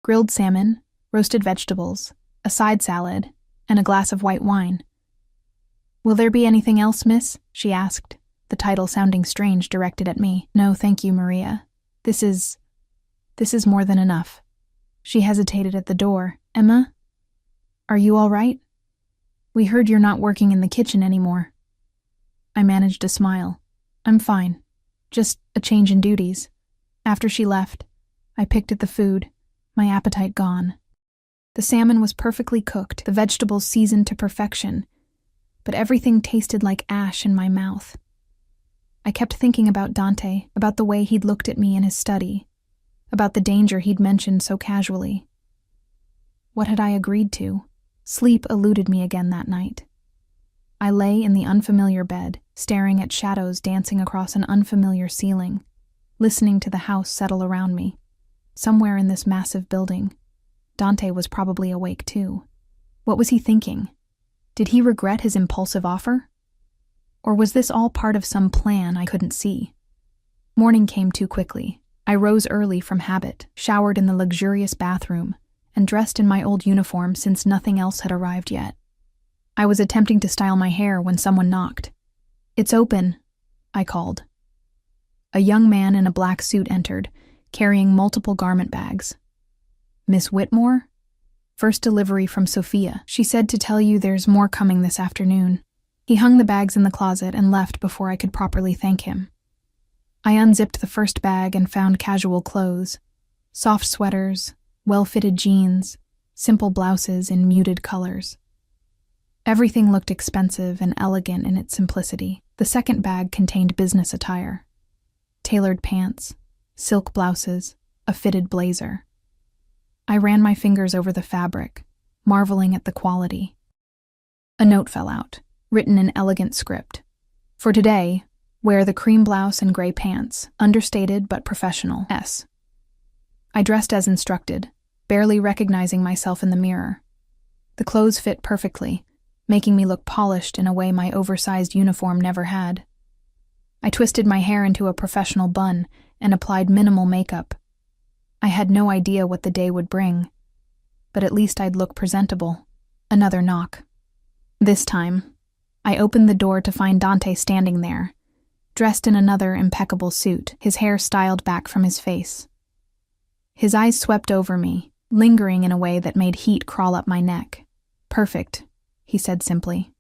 Grilled salmon, roasted vegetables, a side salad, and a glass of white wine. "Will there be anything else, miss?" she asked, the title sounding strange directed at me. "No, thank you, Maria. This is more than enough." She hesitated at the door. "Emma? Are you all right? We heard you're not working in the kitchen anymore." I managed a smile. "I'm fine. Just a change in duties." After she left, I picked at the food, my appetite gone. The salmon was perfectly cooked, the vegetables seasoned to perfection, but everything tasted like ash in my mouth. I kept thinking about Dante, about the way he'd looked at me in his study, about the danger he'd mentioned so casually. What had I agreed to? Sleep eluded me again that night. I lay in the unfamiliar bed, staring at shadows dancing across an unfamiliar ceiling, listening to the house settle around me. Somewhere in this massive building, Dante was probably awake too. What was he thinking? Did he regret his impulsive offer? Or was this all part of some plan I couldn't see? Morning came too quickly. I rose early from habit, showered in the luxurious bathroom, and dressed in my old uniform since nothing else had arrived yet. I was attempting to style my hair when someone knocked. "It's open," I called. A young man in a black suit entered, carrying multiple garment bags. "Miss Whitmore? First delivery from Sophia. She said to tell you there's more coming this afternoon." He hung the bags in the closet and left before I could properly thank him. I unzipped the first bag and found casual clothes, soft sweaters, well-fitted jeans, simple blouses in muted colors. Everything looked expensive and elegant in its simplicity. The second bag contained business attire, tailored pants, silk blouses, a fitted blazer. I ran my fingers over the fabric, marveling at the quality. A note fell out, written in elegant script. For today, wear the cream blouse and gray pants, understated but professional. S. I dressed as instructed, barely recognizing myself in the mirror. The clothes fit perfectly, making me look polished in a way my oversized uniform never had. I twisted my hair into a professional bun and applied minimal makeup. I had no idea what the day would bring, but at least I'd look presentable. Another knock. This time, I opened the door to find Dante standing there, dressed in another impeccable suit, his hair styled back from his face. His eyes swept over me, lingering in a way that made heat crawl up my neck. "Perfect," he said simply.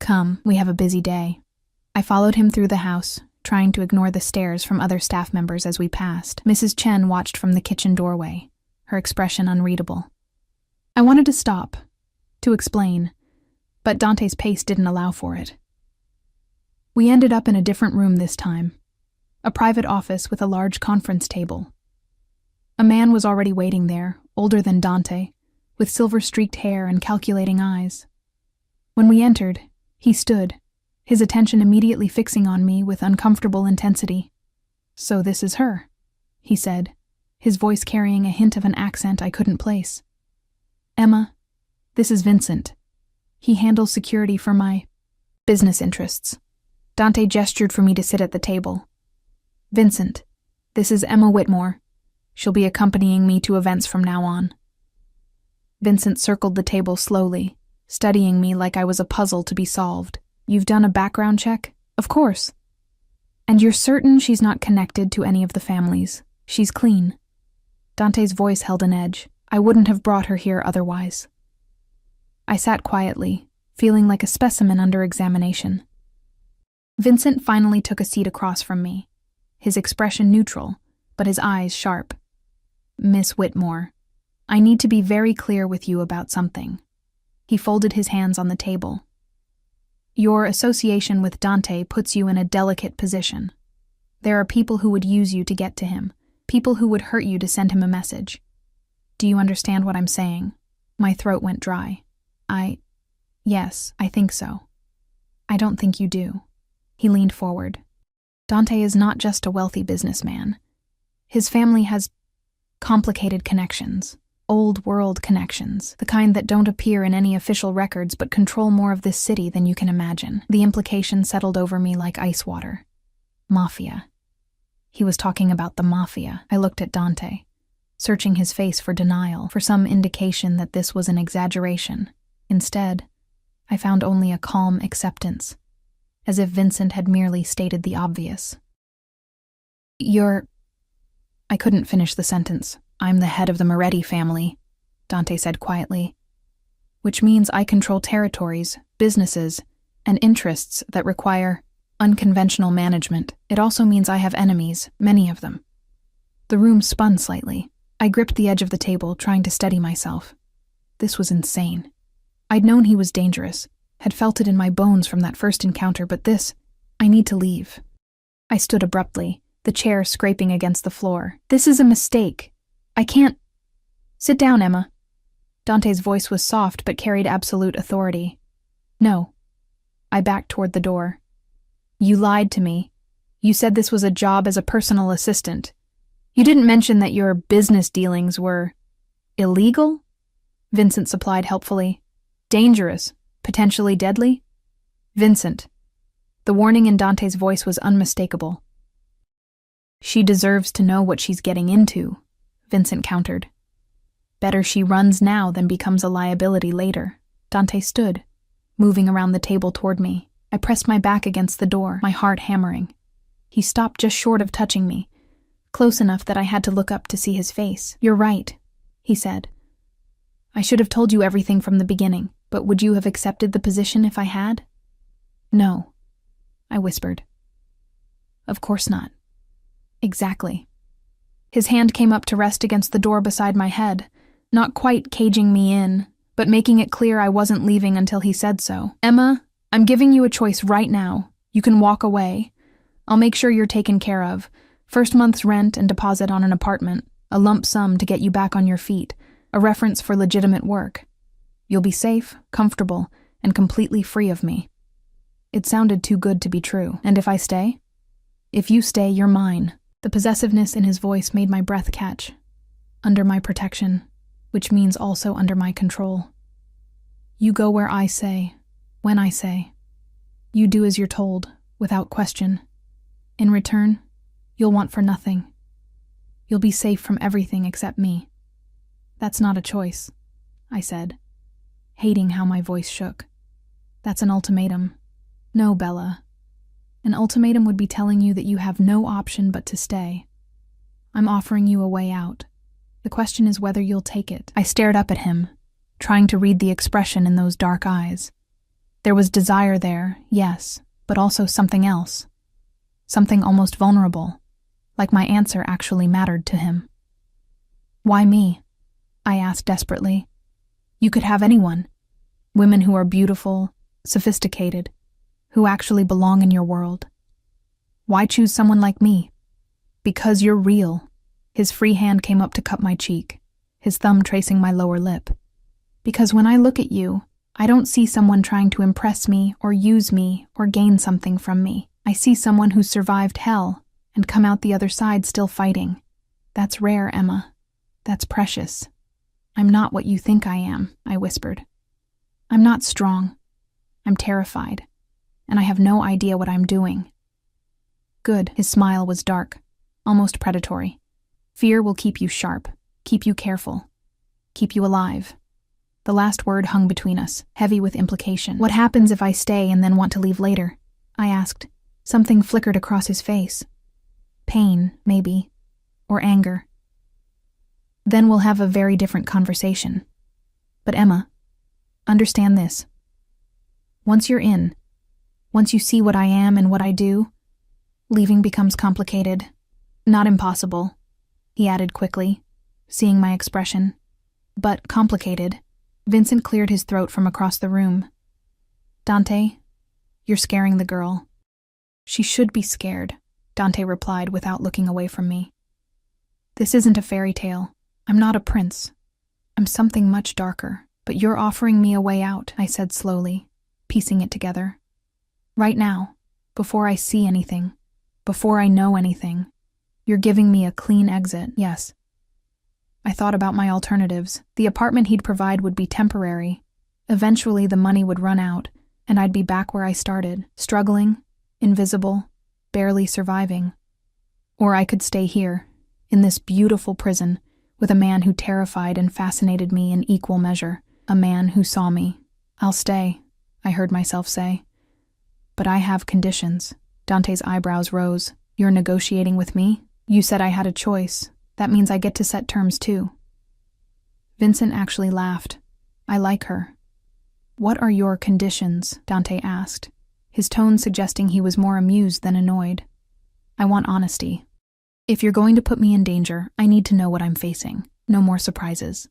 "Come, we have a busy day." I followed him through the house, trying to ignore the stares from other staff members as we passed. Mrs. Chen watched from the kitchen doorway, her expression unreadable. I wanted to stop, to explain, but Dante's pace didn't allow for it. We ended up in a different room this time, a private office with a large conference table. A man was already waiting there, older than Dante, with silver-streaked hair and calculating eyes. When we entered, he stood, his attention immediately fixing on me with uncomfortable intensity. "So this is her," he said, his voice carrying a hint of an accent I couldn't place. "Emma, this is Vincent. He handles security for my business interests." Dante gestured for me to sit at the table. "Vincent, this is Emma Whitmore. She'll be accompanying me to events from now on." Vincent circled the table slowly, studying me like I was a puzzle to be solved. "You've done a background check?" "Of course." "And you're certain she's not connected to any of the families? She's clean?" Dante's voice held an edge. "I wouldn't have brought her here otherwise." I sat quietly, feeling like a specimen under examination. Vincent finally took a seat across from me, his expression neutral, but his eyes sharp. "Miss Whitmore, I need to be very clear with you about something." He folded his hands on the table. "Your association with Dante puts you in a delicate position. There are people who would use you to get to him, people who would hurt you to send him a message. Do you understand what I'm saying?" My throat went dry. Yes, I think so." "I don't think you do." He leaned forward. "Dante is not just a wealthy businessman. His family has complicated connections, old-world connections, the kind that don't appear in any official records but control more of this city than you can imagine." The implication settled over me like ice water. Mafia. He was talking about the Mafia. I looked at Dante, searching his face for denial, for some indication that this was an exaggeration. Instead, I found only a calm acceptance, as if Vincent had merely stated the obvious. I couldn't finish the sentence. "I'm the head of the Moretti family," Dante said quietly, "which means I control territories, businesses, and interests that require unconventional management. It also means I have enemies, many of them." The room spun slightly. I gripped the edge of the table, trying to steady myself. This was insane. I'd known he was dangerous, had felt it in my bones from that first encounter, but I need to leave. I stood abruptly, the chair scraping against the floor. "This is a mistake. I can't—" "Sit down, Emma." Dante's voice was soft but carried absolute authority. "No." I backed toward the door. "You lied to me. You said this was a job as a personal assistant. You didn't mention that your business dealings were illegal?" Vincent supplied helpfully. "Dangerous, potentially deadly?" "Vincent." The warning in Dante's voice was unmistakable. "She deserves to know what she's getting into," Vincent countered. "Better she runs now than becomes a liability later." Dante stood, moving around the table toward me. I pressed my back against the door, my heart hammering. He stopped just short of touching me, close enough that I had to look up to see his face. "You're right," he said. "I should have told you everything from the beginning, but would you have accepted the position if I had?" No, I whispered. Of course not. Exactly. His hand came up to rest against the door beside my head, not quite caging me in, but making it clear I wasn't leaving until he said so. Emma, I'm giving you a choice right now. You can walk away. I'll make sure you're taken care of. First month's rent and deposit on an apartment, a lump sum to get you back on your feet, a reference for legitimate work. You'll be safe, comfortable, and completely free of me. It sounded too good to be true. And if I stay? If you stay, you're mine. The possessiveness in his voice made my breath catch. Under my protection, which means also under my control. You go where I say, when I say. You do as you're told, without question. In return, you'll want for nothing. You'll be safe from everything except me. That's not a choice, I said, hating how my voice shook. That's an ultimatum. No, Bella. An ultimatum would be telling you that you have no option but to stay. I'm offering you a way out. The question is whether you'll take it. I stared up at him, trying to read the expression in those dark eyes. There was desire there, yes, but also something else. Something almost vulnerable, like my answer actually mattered to him. Why me? I asked desperately. You could have anyone. Women who are beautiful, sophisticated, who actually belong in your world. Why choose someone like me? Because you're real. His free hand came up to cup my cheek, his thumb tracing my lower lip. Because when I look at you, I don't see someone trying to impress me or use me or gain something from me. I see someone who's survived hell and come out the other side still fighting. That's rare, Emma. That's precious. I'm not what you think I am, I whispered. I'm not strong. I'm terrified. And I have no idea what I'm doing. Good. His smile was dark, almost predatory. Fear will keep you sharp, keep you careful, keep you alive. The last word hung between us, heavy with implication. What happens if I stay and then want to leave later? I asked. Something flickered across his face. Pain, maybe, or anger. Then we'll have a very different conversation. But Emma, understand this. Once you're in, once you see what I am and what I do, leaving becomes complicated. Not impossible, he added quickly, seeing my expression. But complicated. Vincent cleared his throat from across the room. Dante, you're scaring the girl. She should be scared, Dante replied without looking away from me. This isn't a fairy tale. I'm not a prince. I'm something much darker. But you're offering me a way out, I said slowly, piecing it together. Right now, before I see anything, before I know anything, you're giving me a clean exit, yes. I thought about my alternatives. The apartment he'd provide would be temporary. Eventually the money would run out, and I'd be back where I started, struggling, invisible, barely surviving. Or I could stay here, in this beautiful prison, with a man who terrified and fascinated me in equal measure, a man who saw me. I'll stay, I heard myself say. But I have conditions. Dante's eyebrows rose. You're negotiating with me? You said I had a choice. That means I get to set terms too. Vincent actually laughed. I like her. What are your conditions? Dante asked, his tone suggesting he was more amused than annoyed. I want honesty. If you're going to put me in danger, I need to know what I'm facing. No more surprises.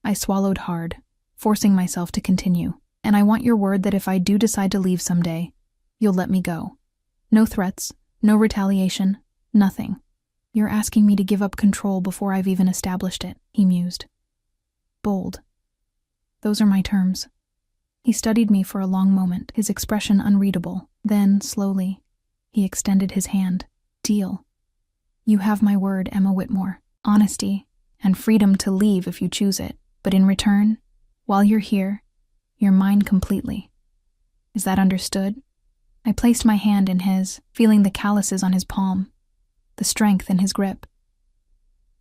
I swallowed hard, forcing myself to continue. And I want your word that if I do decide to leave someday, you'll let me go. No threats, no retaliation, nothing. You're asking me to give up control before I've even established it, he mused. Bold. Those are my terms. He studied me for a long moment, his expression unreadable. Then, slowly, he extended his hand. Deal. You have my word, Emma Whitmore. Honesty, and freedom to leave if you choose it. But in return, while you're here, you're mine completely. Is that understood? I placed my hand in his, feeling the calluses on his palm, the strength in his grip.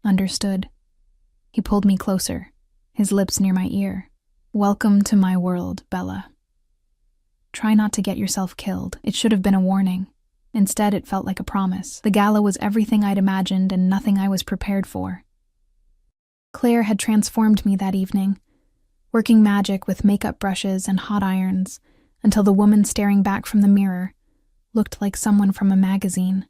Understood. He pulled me closer, his lips near my ear. Welcome to my world, Bella. Try not to get yourself killed. It should have been a warning. Instead, it felt like a promise. The gala was everything I'd imagined and nothing I was prepared for. Claire had transformed me that evening, working magic with makeup brushes and hot irons, until the woman staring back from the mirror looked like someone from a magazine.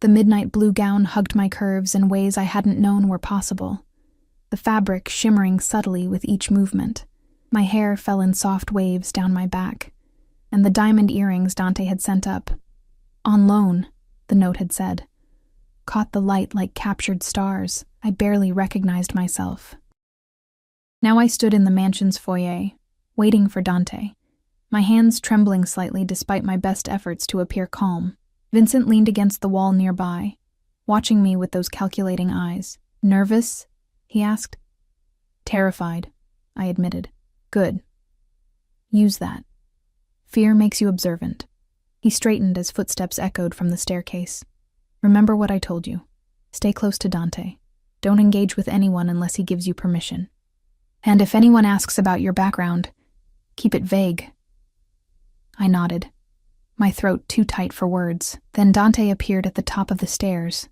The midnight blue gown hugged my curves in ways I hadn't known were possible, the fabric shimmering subtly with each movement. My hair fell in soft waves down my back, and the diamond earrings Dante had sent up, "On loan," the note had said, caught the light like captured stars. I barely recognized myself. Now I stood in the mansion's foyer, waiting for Dante, my hands trembling slightly despite my best efforts to appear calm. Vincent leaned against the wall nearby, watching me with those calculating eyes. "Nervous?" he asked. "Terrified," I admitted. "Good. Use that. Fear makes you observant." He straightened as footsteps echoed from the staircase. "Remember what I told you. Stay close to Dante. Don't engage with anyone unless he gives you permission. And if anyone asks about your background, keep it vague." I nodded, my throat too tight for words. Then Dante appeared at the top of the stairs,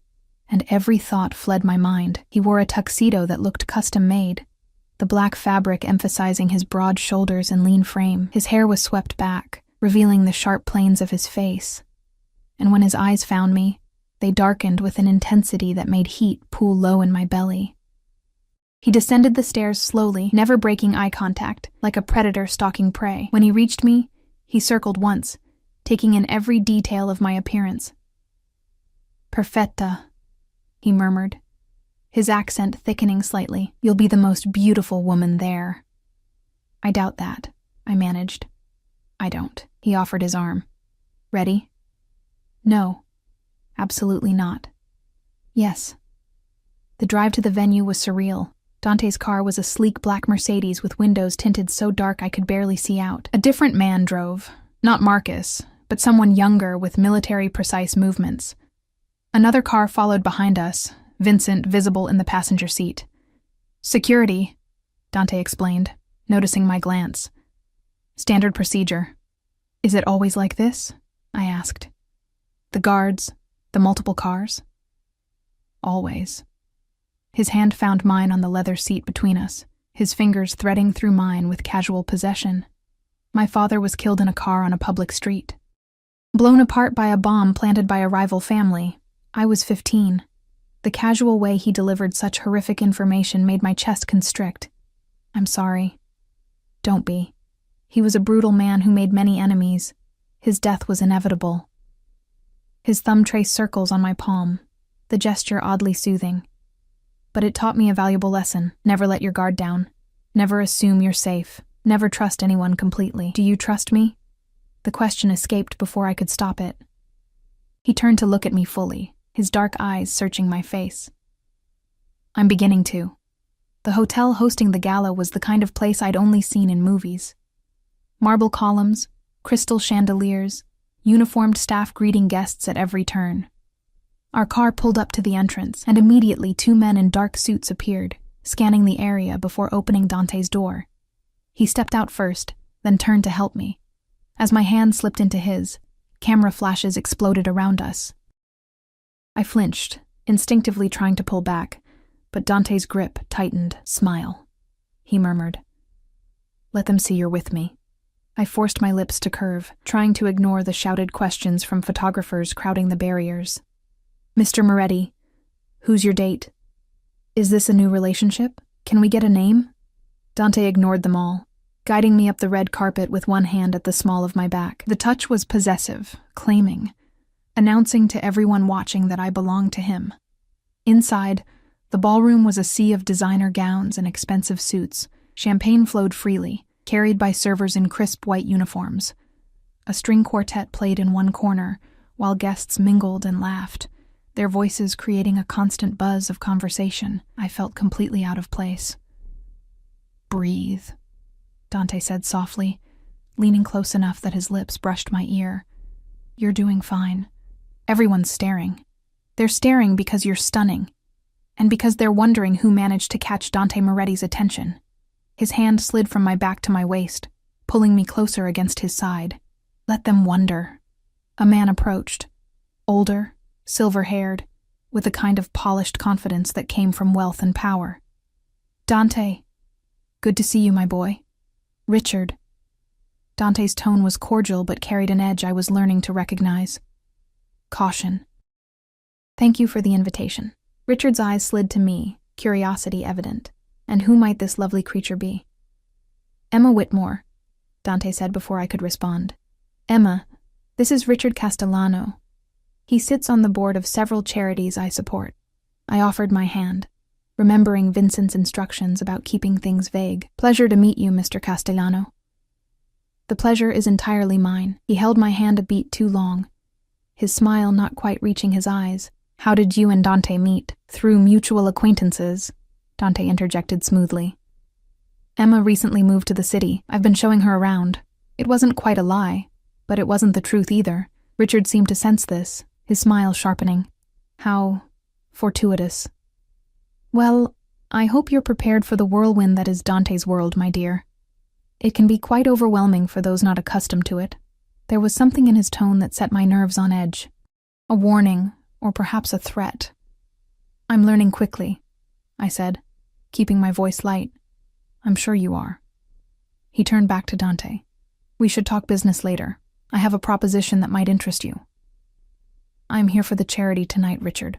and every thought fled my mind. He wore a tuxedo that looked custom-made, the black fabric emphasizing his broad shoulders and lean frame. His hair was swept back, revealing the sharp planes of his face. And when his eyes found me, they darkened with an intensity that made heat pool low in my belly. He descended the stairs slowly, never breaking eye contact, like a predator stalking prey. When he reached me, he circled once, taking in every detail of my appearance. "Perfetta," he murmured, his accent thickening slightly. "You'll be the most beautiful woman there." "I doubt that," I managed. "I don't." He offered his arm. "Ready?" "No. Absolutely not." "Yes." The drive to the venue was surreal. Dante's car was a sleek black Mercedes with windows tinted so dark I could barely see out. A different man drove, not Marcus, but someone younger with military-precise movements. Another car followed behind us, Vincent visible in the passenger seat. "Security," Dante explained, noticing my glance. "Standard procedure." "Is it always like this?" I asked. "The guards, the multiple cars?" "Always." His hand found mine on the leather seat between us, his fingers threading through mine with casual possession. My father was killed in a car on a public street. Blown apart by a bomb planted by a rival family. I was 15. The casual way he delivered such horrific information made my chest constrict. "I'm sorry." "Don't be. He was a brutal man who made many enemies. His death was inevitable." His thumb traced circles on my palm, the gesture oddly soothing. But it taught me a valuable lesson. Never let your guard down. Never assume you're safe. Never trust anyone completely. "Do you trust me?" The question escaped before I could stop it. He turned to look at me fully, his dark eyes searching my face. "I'm beginning to." The hotel hosting the gala was the kind of place I'd only seen in movies. Marble columns, crystal chandeliers, uniformed staff greeting guests at every turn. Our car pulled up to the entrance, and immediately 2 men in dark suits appeared, scanning the area before opening Dante's door. He stepped out first, then turned to help me. As my hand slipped into his, camera flashes exploded around us. I flinched, instinctively trying to pull back, but Dante's grip tightened. "Smile," he murmured. "Let them see you're with me." I forced my lips to curve, trying to ignore the shouted questions from photographers crowding the barriers. "Mr. Moretti, who's your date? Is this a new relationship? Can we get a name?" Dante ignored them all, guiding me up the red carpet with one hand at the small of my back. The touch was possessive, claiming, announcing to everyone watching that I belonged to him. Inside, the ballroom was a sea of designer gowns and expensive suits. Champagne flowed freely, carried by servers in crisp white uniforms. A string quartet played in one corner, while guests mingled and laughed, their voices creating a constant buzz of conversation. I felt completely out of place. "Breathe," Dante said softly, leaning close enough that his lips brushed my ear. "You're doing fine. Everyone's staring. They're staring because you're stunning, and because they're wondering who managed to catch Dante Moretti's attention." His hand slid from my back to my waist, pulling me closer against his side. "Let them wonder." A man approached, older, silver-haired, with a kind of polished confidence that came from wealth and power. "Dante, good to see you, my boy. Richard." Dante's tone was cordial but carried an edge I was learning to recognize. Caution. Thank you for the invitation. Richard's eyes slid to me, curiosity evident. And who might this lovely creature be? Emma Whitmore, Dante said before I could respond. Emma, this is Richard Castellano. He sits on the board of several charities I support. I offered my hand, remembering Vincent's instructions about keeping things vague. Pleasure to meet you, Mr. Castellano. The pleasure is entirely mine. He held my hand a beat too long, his smile not quite reaching his eyes. How did you and Dante meet? Through mutual acquaintances, Dante interjected smoothly. Emma recently moved to the city. I've been showing her around. It wasn't quite a lie, but it wasn't the truth either. Richard seemed to sense this, his smile sharpening. How fortuitous. Well, I hope you're prepared for the whirlwind that is Dante's world, my dear. It can be quite overwhelming for those not accustomed to it. There was something in his tone that set my nerves on edge. A warning, or perhaps a threat. I'm learning quickly, I said, keeping my voice light. I'm sure you are. He turned back to Dante. We should talk business later. I have a proposition that might interest you. I'm here for the charity tonight, Richard.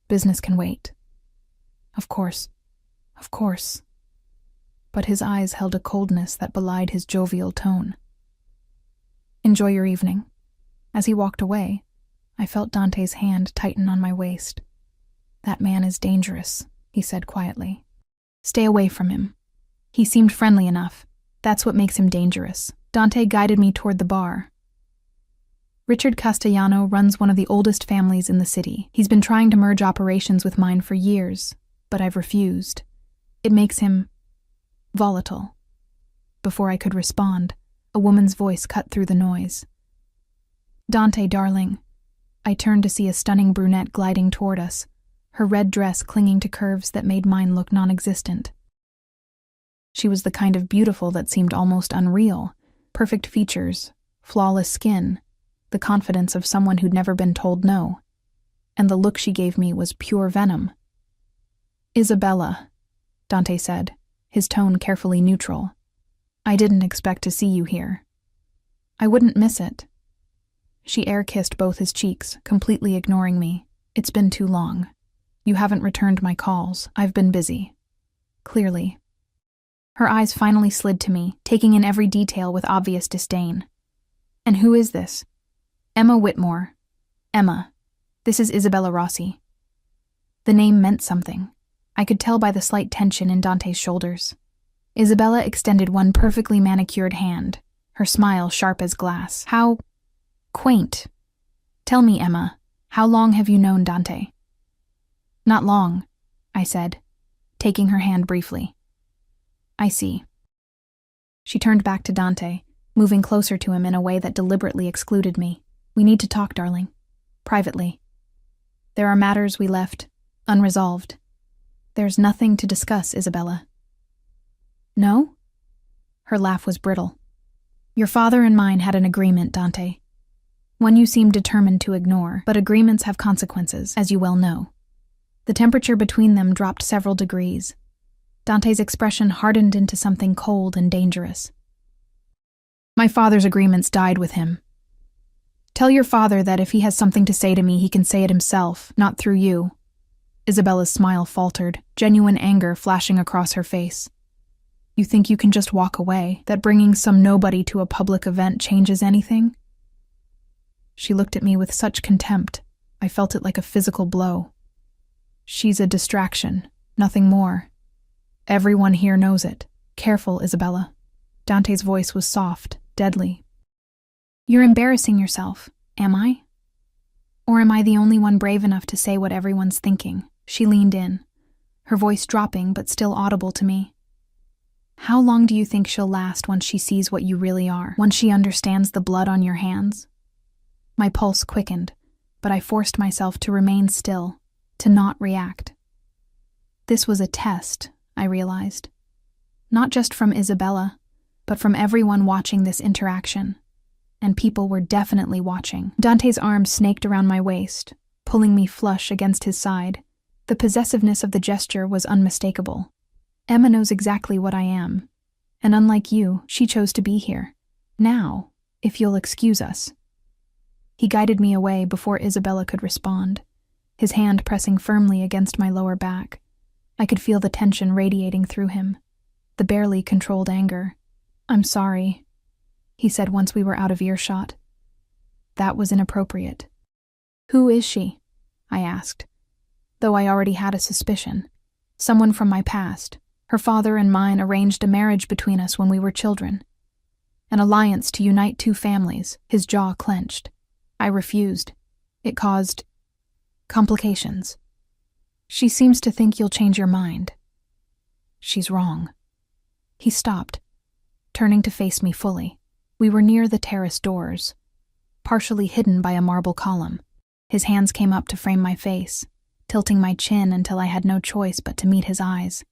Business can wait. Of course. Of course. But his eyes held a coldness that belied his jovial tone. Enjoy your evening. As he walked away, I felt Dante's hand tighten on my waist. That man is dangerous, he said quietly. Stay away from him. He seemed friendly enough. That's what makes him dangerous. Dante guided me toward the bar. Richard Castellano runs one of the oldest families in the city. He's been trying to merge operations with mine for years, but I've refused. It makes him volatile. Before I could respond, a woman's voice cut through the noise. Dante, darling. I turned to see a stunning brunette gliding toward us, her red dress clinging to curves that made mine look non-existent. She was the kind of beautiful that seemed almost unreal. Perfect features, flawless skin, the confidence of someone who'd never been told no. And the look she gave me was pure venom. Isabella, Dante said, his tone carefully neutral. I didn't expect to see you here. I wouldn't miss it. She air-kissed both his cheeks, completely ignoring me. It's been too long. You haven't returned my calls. I've been busy. Clearly. Her eyes finally slid to me, taking in every detail with obvious disdain. And who is this? Emma Whitmore. Emma. This is Isabella Rossi. The name meant something. I could tell by the slight tension in Dante's shoulders. Isabella extended one perfectly manicured hand, her smile sharp as glass. How quaint. Tell me, Emma, how long have you known Dante? Not long, I said, taking her hand briefly. I see. She turned back to Dante, moving closer to him in a way that deliberately excluded me. We need to talk, darling. Privately. There are matters we left unresolved. There's nothing to discuss, Isabella. No? Her laugh was brittle. Your father and mine had an agreement, Dante. One you seem determined to ignore, but agreements have consequences, as you well know. The temperature between them dropped several degrees. Dante's expression hardened into something cold and dangerous. My father's agreements died with him. Tell your father that if he has something to say to me, he can say it himself, not through you. Isabella's smile faltered, genuine anger flashing across her face. You think you can just walk away, that bringing some nobody to a public event changes anything? She looked at me with such contempt, I felt it like a physical blow. She's a distraction, nothing more. Everyone here knows it. Careful, Isabella. Dante's voice was soft, deadly. You're embarrassing yourself, am I? Or am I the only one brave enough to say what everyone's thinking? She leaned in, her voice dropping but still audible to me. How long do you think she'll last once she sees what you really are, once she understands the blood on your hands? My pulse quickened, but I forced myself to remain still, to not react. This was a test, I realized. Not just from Isabella, but from everyone watching this interaction. And people were definitely watching. Dante's arm snaked around my waist, pulling me flush against his side. The possessiveness of the gesture was unmistakable. Emma knows exactly what I am. And unlike you, she chose to be here. Now, if you'll excuse us." He guided me away before Isabella could respond, his hand pressing firmly against my lower back. I could feel the tension radiating through him, the barely controlled anger. "I'm sorry," he said once we were out of earshot. "That was inappropriate." "Who is she?" I asked, though I already had a suspicion. Someone from my past. Her father and mine arranged a marriage between us when we were children. An alliance to unite two families. His jaw clenched. I refused. It caused complications. "She seems to think you'll change your mind." "She's wrong." He stopped, turning to face me fully. We were near the terrace doors, partially hidden by a marble column. His hands came up to frame my face, tilting my chin until I had no choice but to meet his eyes.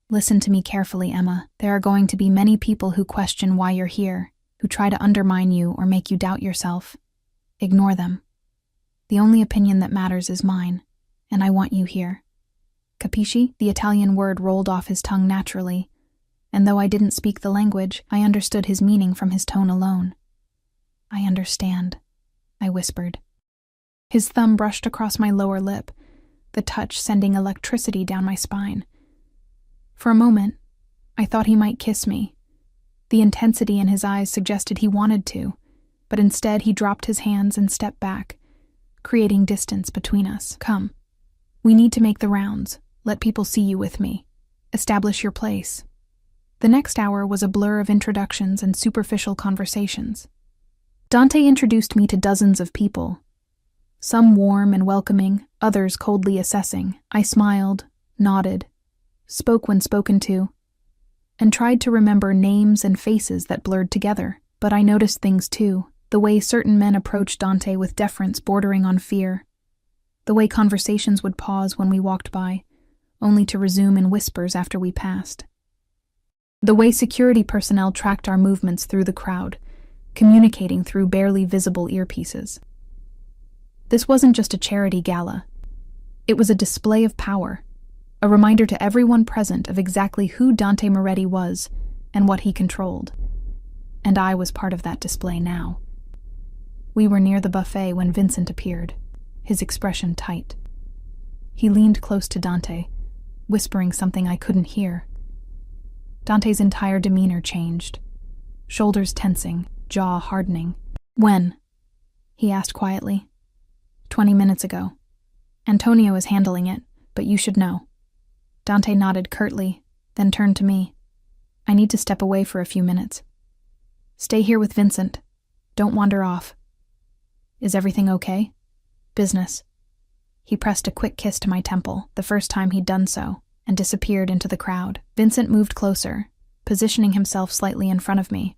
"Listen to me carefully, Emma. There are going to be many people who question why you're here, who try to undermine you or make you doubt yourself. Ignore them. The only opinion that matters is mine, and I want you here. Capisci?" The Italian word rolled off his tongue naturally, and though I didn't speak the language, I understood his meaning from his tone alone. "I understand," I whispered. His thumb brushed across my lower lip, the touch sending electricity down my spine. For a moment, I thought he might kiss me. The intensity in his eyes suggested he wanted to, but instead he dropped his hands and stepped back, creating distance between us. "Come. We need to make the rounds. Let people see you with me. Establish your place." The next hour was a blur of introductions and superficial conversations. Dante introduced me to dozens of people, some warm and welcoming, others coldly assessing. I smiled, nodded, spoke when spoken to, and tried to remember names and faces that blurred together. But I noticed things too, the way certain men approached Dante with deference bordering on fear, the way conversations would pause when we walked by, only to resume in whispers after we passed. The way security personnel tracked our movements through the crowd, communicating through barely visible earpieces. This wasn't just a charity gala. It was a display of power, a reminder to everyone present of exactly who Dante Moretti was and what he controlled. And I was part of that display now. We were near the buffet when Vincent appeared, his expression tight. He leaned close to Dante, whispering something I couldn't hear. Dante's entire demeanor changed, shoulders tensing, jaw hardening. "When?" he asked quietly. 20 minutes ago. Antonio is handling it, but you should know." Dante nodded curtly, then turned to me. "I need to step away for a few minutes. Stay here with Vincent. Don't wander off." "Is everything okay?" "Business." He pressed a quick kiss to my temple, the first time he'd done so, and disappeared into the crowd. Vincent moved closer, positioning himself slightly in front of me.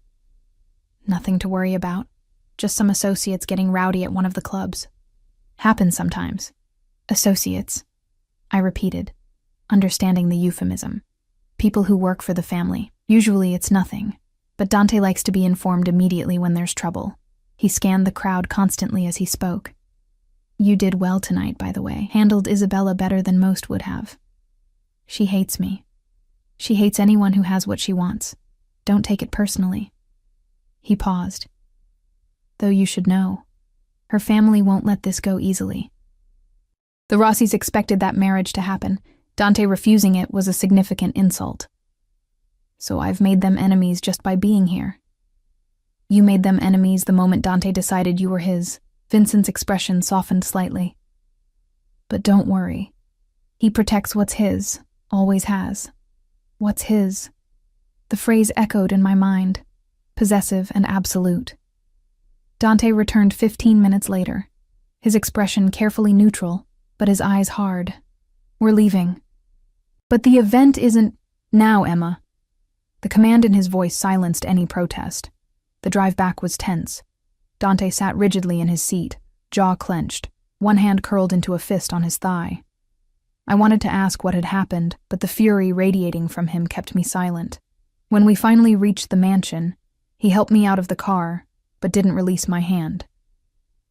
"Nothing to worry about. Just some associates getting rowdy at one of the clubs. Happens sometimes." "Associates," I repeated, understanding the euphemism. "People who work for the family. Usually it's nothing, but Dante likes to be informed immediately when there's trouble." He scanned the crowd constantly as he spoke. "You did well tonight, by the way. Handled Isabella better than most would have. She hates me. She hates anyone who has what she wants. Don't take it personally." He paused. "Though you should know, her family won't let this go easily. The Rossis expected that marriage to happen. Dante refusing it was a significant insult. So I've made them enemies just by being here." "You made them enemies the moment Dante decided you were his." Vincent's expression softened slightly. "But don't worry. He protects what's his, always has." What's his? The phrase echoed in my mind, possessive and absolute. Dante returned 15 minutes later, his expression carefully neutral, but his eyes hard. "We're leaving." "But the event isn't now, Emma." The command in his voice silenced any protest. The drive back was tense. Dante sat rigidly in his seat, jaw clenched, one hand curled into a fist on his thigh. I wanted to ask what had happened, but the fury radiating from him kept me silent. When we finally reached the mansion, he helped me out of the car, but didn't release my hand.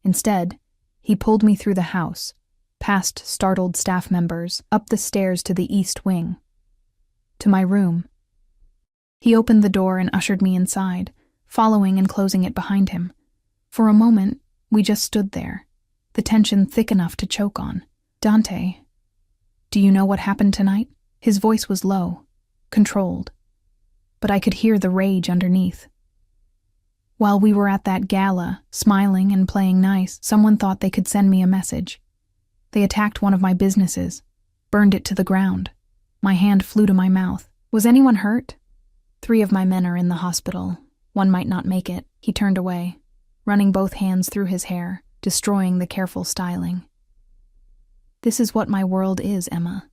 Instead, he pulled me through the house, past startled staff members, up the stairs to the east wing, to my room. He opened the door and ushered me inside, following and closing it behind him. For a moment, we just stood there, the tension thick enough to choke on. "Dante, do you know what happened tonight?" His voice was low, controlled, but I could hear the rage underneath. "While we were at that gala, smiling and playing nice, someone thought they could send me a message. They attacked one of my businesses, burned it to the ground." My hand flew to my mouth. "Was anyone hurt?" "3 of my men are in the hospital. One might not make it." He turned away, running both hands through his hair, destroying the careful styling. "This is what my world is, Emma.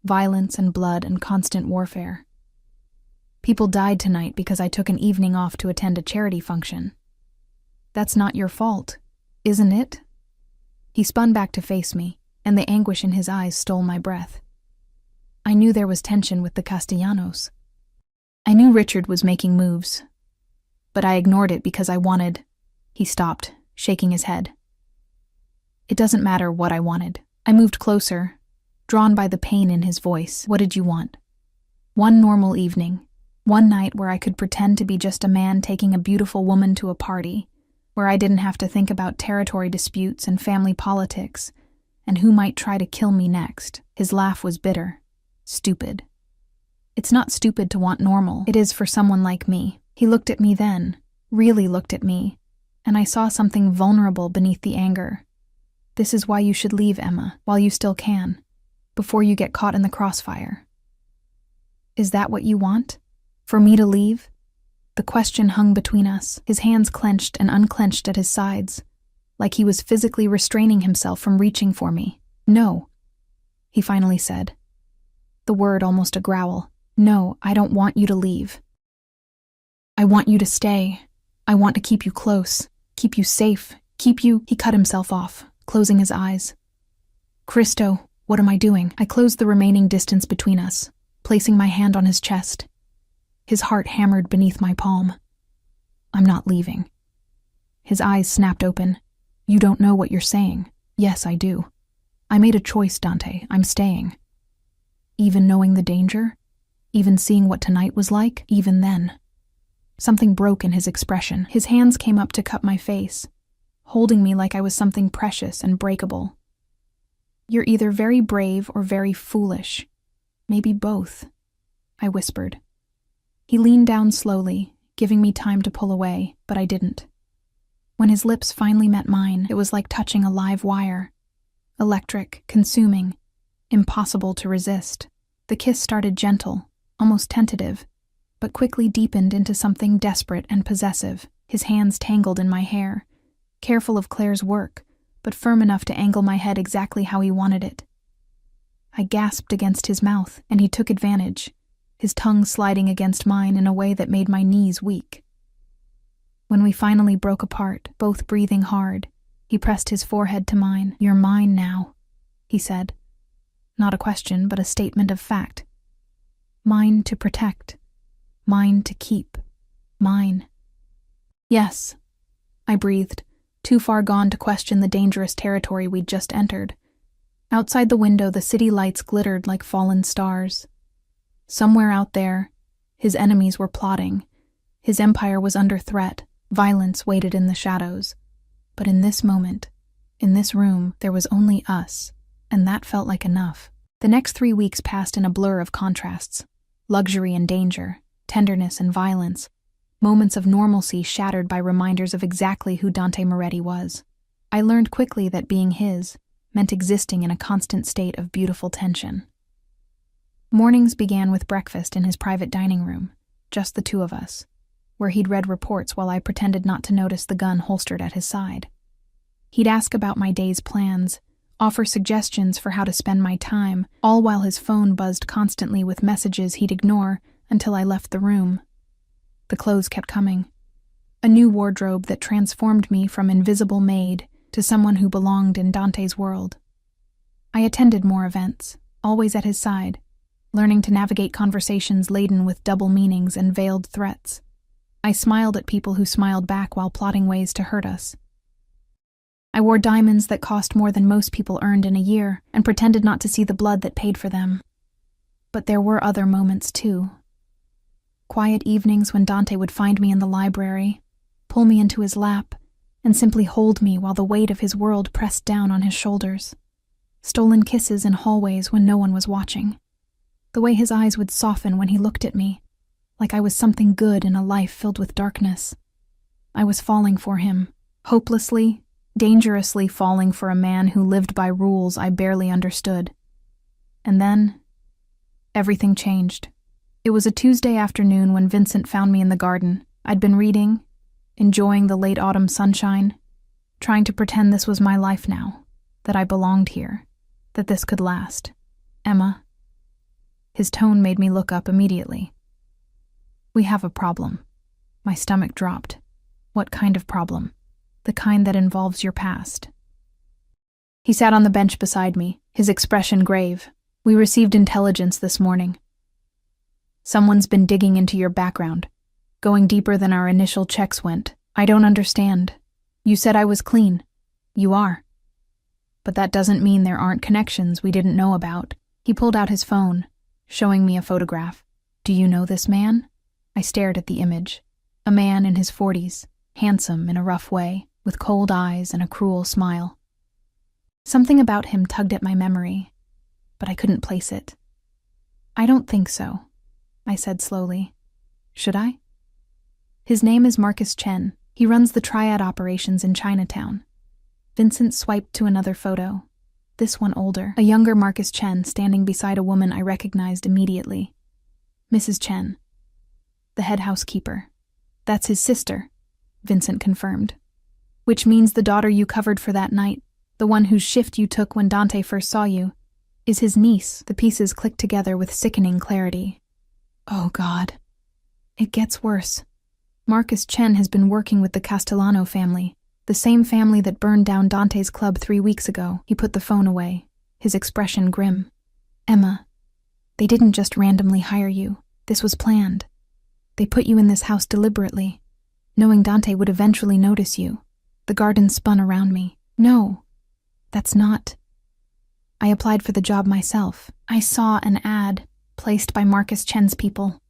Violence and blood and constant warfare. People died tonight because I took an evening off to attend a charity function. That's not your fault, isn't it?" He spun back to face me, and the anguish in his eyes stole my breath. I knew there was tension with the Castellanos. I knew Richard was making moves, but I ignored it because I wanted. He stopped, shaking his head. "It doesn't matter what I wanted." I moved closer, drawn by the pain in his voice. "What did you want?" "One normal evening. One night where I could pretend to be just a man taking a beautiful woman to a party, where I didn't have to think about territory disputes and family politics, and who might try to kill me next." His laugh was bitter, stupid. "It's not stupid to want normal. It is for someone like me." He looked at me then, really looked at me, and I saw something vulnerable beneath the anger. "This is why you should leave, Emma, while you still can, before you get caught in the crossfire." "Is that what you want? For me to leave?" The question hung between us, his hands clenched and unclenched at his sides, like he was physically restraining himself from reaching for me. "No," he finally said, the word almost a growl. "No, I don't want you to leave. I want you to stay. I want to keep you close, keep you safe, keep you—" He cut himself off, closing his eyes. "Cristo, what am I doing?" I closed the remaining distance between us, placing my hand on his chest. His heart hammered beneath my palm. "I'm not leaving." His eyes snapped open. "You don't know what you're saying." "Yes, I do. I made a choice, Dante. I'm staying." "Even knowing the danger? Even seeing what tonight was like? Even then?" Something broke in his expression. His hands came up to cup my face, holding me like I was something precious and breakable. "You're either very brave or very foolish. Maybe both," I whispered. He leaned down slowly, giving me time to pull away, but I didn't. When his lips finally met mine, it was like touching a live wire. Electric, consuming, impossible to resist. The kiss started gentle, almost tentative, but quickly deepened into something desperate and possessive. His hands tangled in my hair, careful of Claire's work, but firm enough to angle my head exactly how he wanted it. I gasped against his mouth, and he took advantage, his tongue sliding against mine in a way that made my knees weak. When we finally broke apart, both breathing hard, he pressed his forehead to mine. "You're mine now," he said. Not a question, but a statement of fact. Mine to protect. Mine to keep. Mine. "Yes," I breathed, too far gone to question the dangerous territory we'd just entered. Outside the window, the city lights glittered like fallen stars. Somewhere out there, his enemies were plotting. His empire was under threat. Violence waited in the shadows. But in this moment, in this room, there was only us, and that felt like enough. The next 3 weeks passed in a blur of contrasts. Luxury and danger, tenderness and violence, moments of normalcy shattered by reminders of exactly who Dante Moretti was. I learned quickly that being his meant existing in a constant state of beautiful tension. Mornings began with breakfast in his private dining room, just the 2 of us, where he'd read reports while I pretended not to notice the gun holstered at his side. He'd ask about my day's plans, offer suggestions for how to spend my time, all while his phone buzzed constantly with messages he'd ignore until I left the room. The clothes kept coming. A new wardrobe that transformed me from invisible Maid to someone who belonged in Dante's world. I attended more events, always at his side, learning to navigate conversations laden with double meanings and veiled threats. I smiled at people who smiled back while plotting ways to hurt us. I wore diamonds that cost more than most people earned in a year and pretended not to see the blood that paid for them. But there were other moments too. Quiet evenings when Dante would find me in the library, pull me into his lap, and simply hold me while the weight of his world pressed down on his shoulders. Stolen kisses in hallways when no one was watching. The way his eyes would soften when he looked at me, like I was something good in a life filled with darkness. I was falling for him, hopelessly, dangerously falling for a man who lived by rules I barely understood. And then, everything changed. It was a Tuesday afternoon when Vincent found me in the garden. I'd been reading, enjoying the late autumn sunshine, trying to pretend this was my life now, that I belonged here, that this could last. Emma. His tone made me look up immediately. We have a problem. My stomach dropped. What kind of problem? The kind that involves your past. He sat on the bench beside me, his expression grave. We received intelligence this morning. Someone's been digging into your background, going deeper than our initial checks went. I don't understand. You said I was clean. You are. But that doesn't mean there aren't connections we didn't know about. He pulled out his phone, showing me a photograph. Do you know this man? I stared at the image. A man in his 40s, handsome in a rough way, with cold eyes and a cruel smile. Something about him tugged at my memory, but I couldn't place it. I don't think so, I said slowly. Should I? His name is Marcus Chen. He runs the triad operations in Chinatown. Vincent swiped to another photo. This one older, a younger Marcus Chen standing beside a woman I recognized immediately. Mrs. Chen. The head housekeeper. That's his sister, Vincent confirmed. Which means the daughter you covered for that night, the one whose shift you took when Dante first saw you, is his niece. The pieces clicked together with sickening clarity. Oh God. It gets worse. Marcus Chen has been working with the Castellano family, the same family that burned down Dante's club 3 weeks ago. He put the phone away, his expression grim. Emma, they didn't just randomly hire you. This was planned. They put you in this house deliberately, knowing Dante would eventually notice you. The garden spun around me. No, that's not. I applied for the job myself. I saw an ad placed by Marcus Chen's people.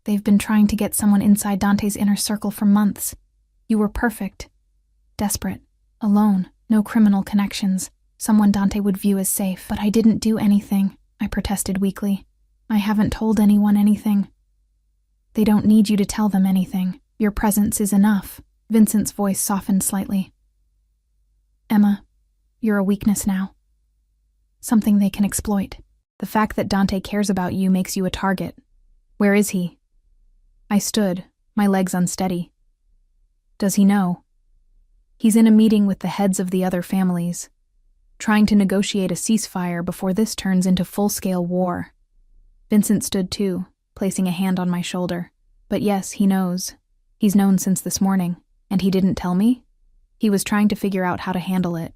They've been trying to get someone inside Dante's inner circle for months. You were perfect. Desperate. Alone. No criminal connections. Someone Dante would view as safe. But I didn't do anything, I protested weakly. I haven't told anyone anything. They don't need you to tell them anything. Your presence is enough. Vincent's voice softened slightly. Emma, you're a weakness now. Something they can exploit. The fact that Dante cares about you makes you a target. Where is he? I stood, my legs unsteady. Does he know? He's in a meeting with the heads of the other families, trying to negotiate a ceasefire before this turns into full-scale war. Vincent stood too, placing a hand on my shoulder. But yes, he knows. He's known since this morning. And he didn't tell me? He was trying to figure out how to handle it.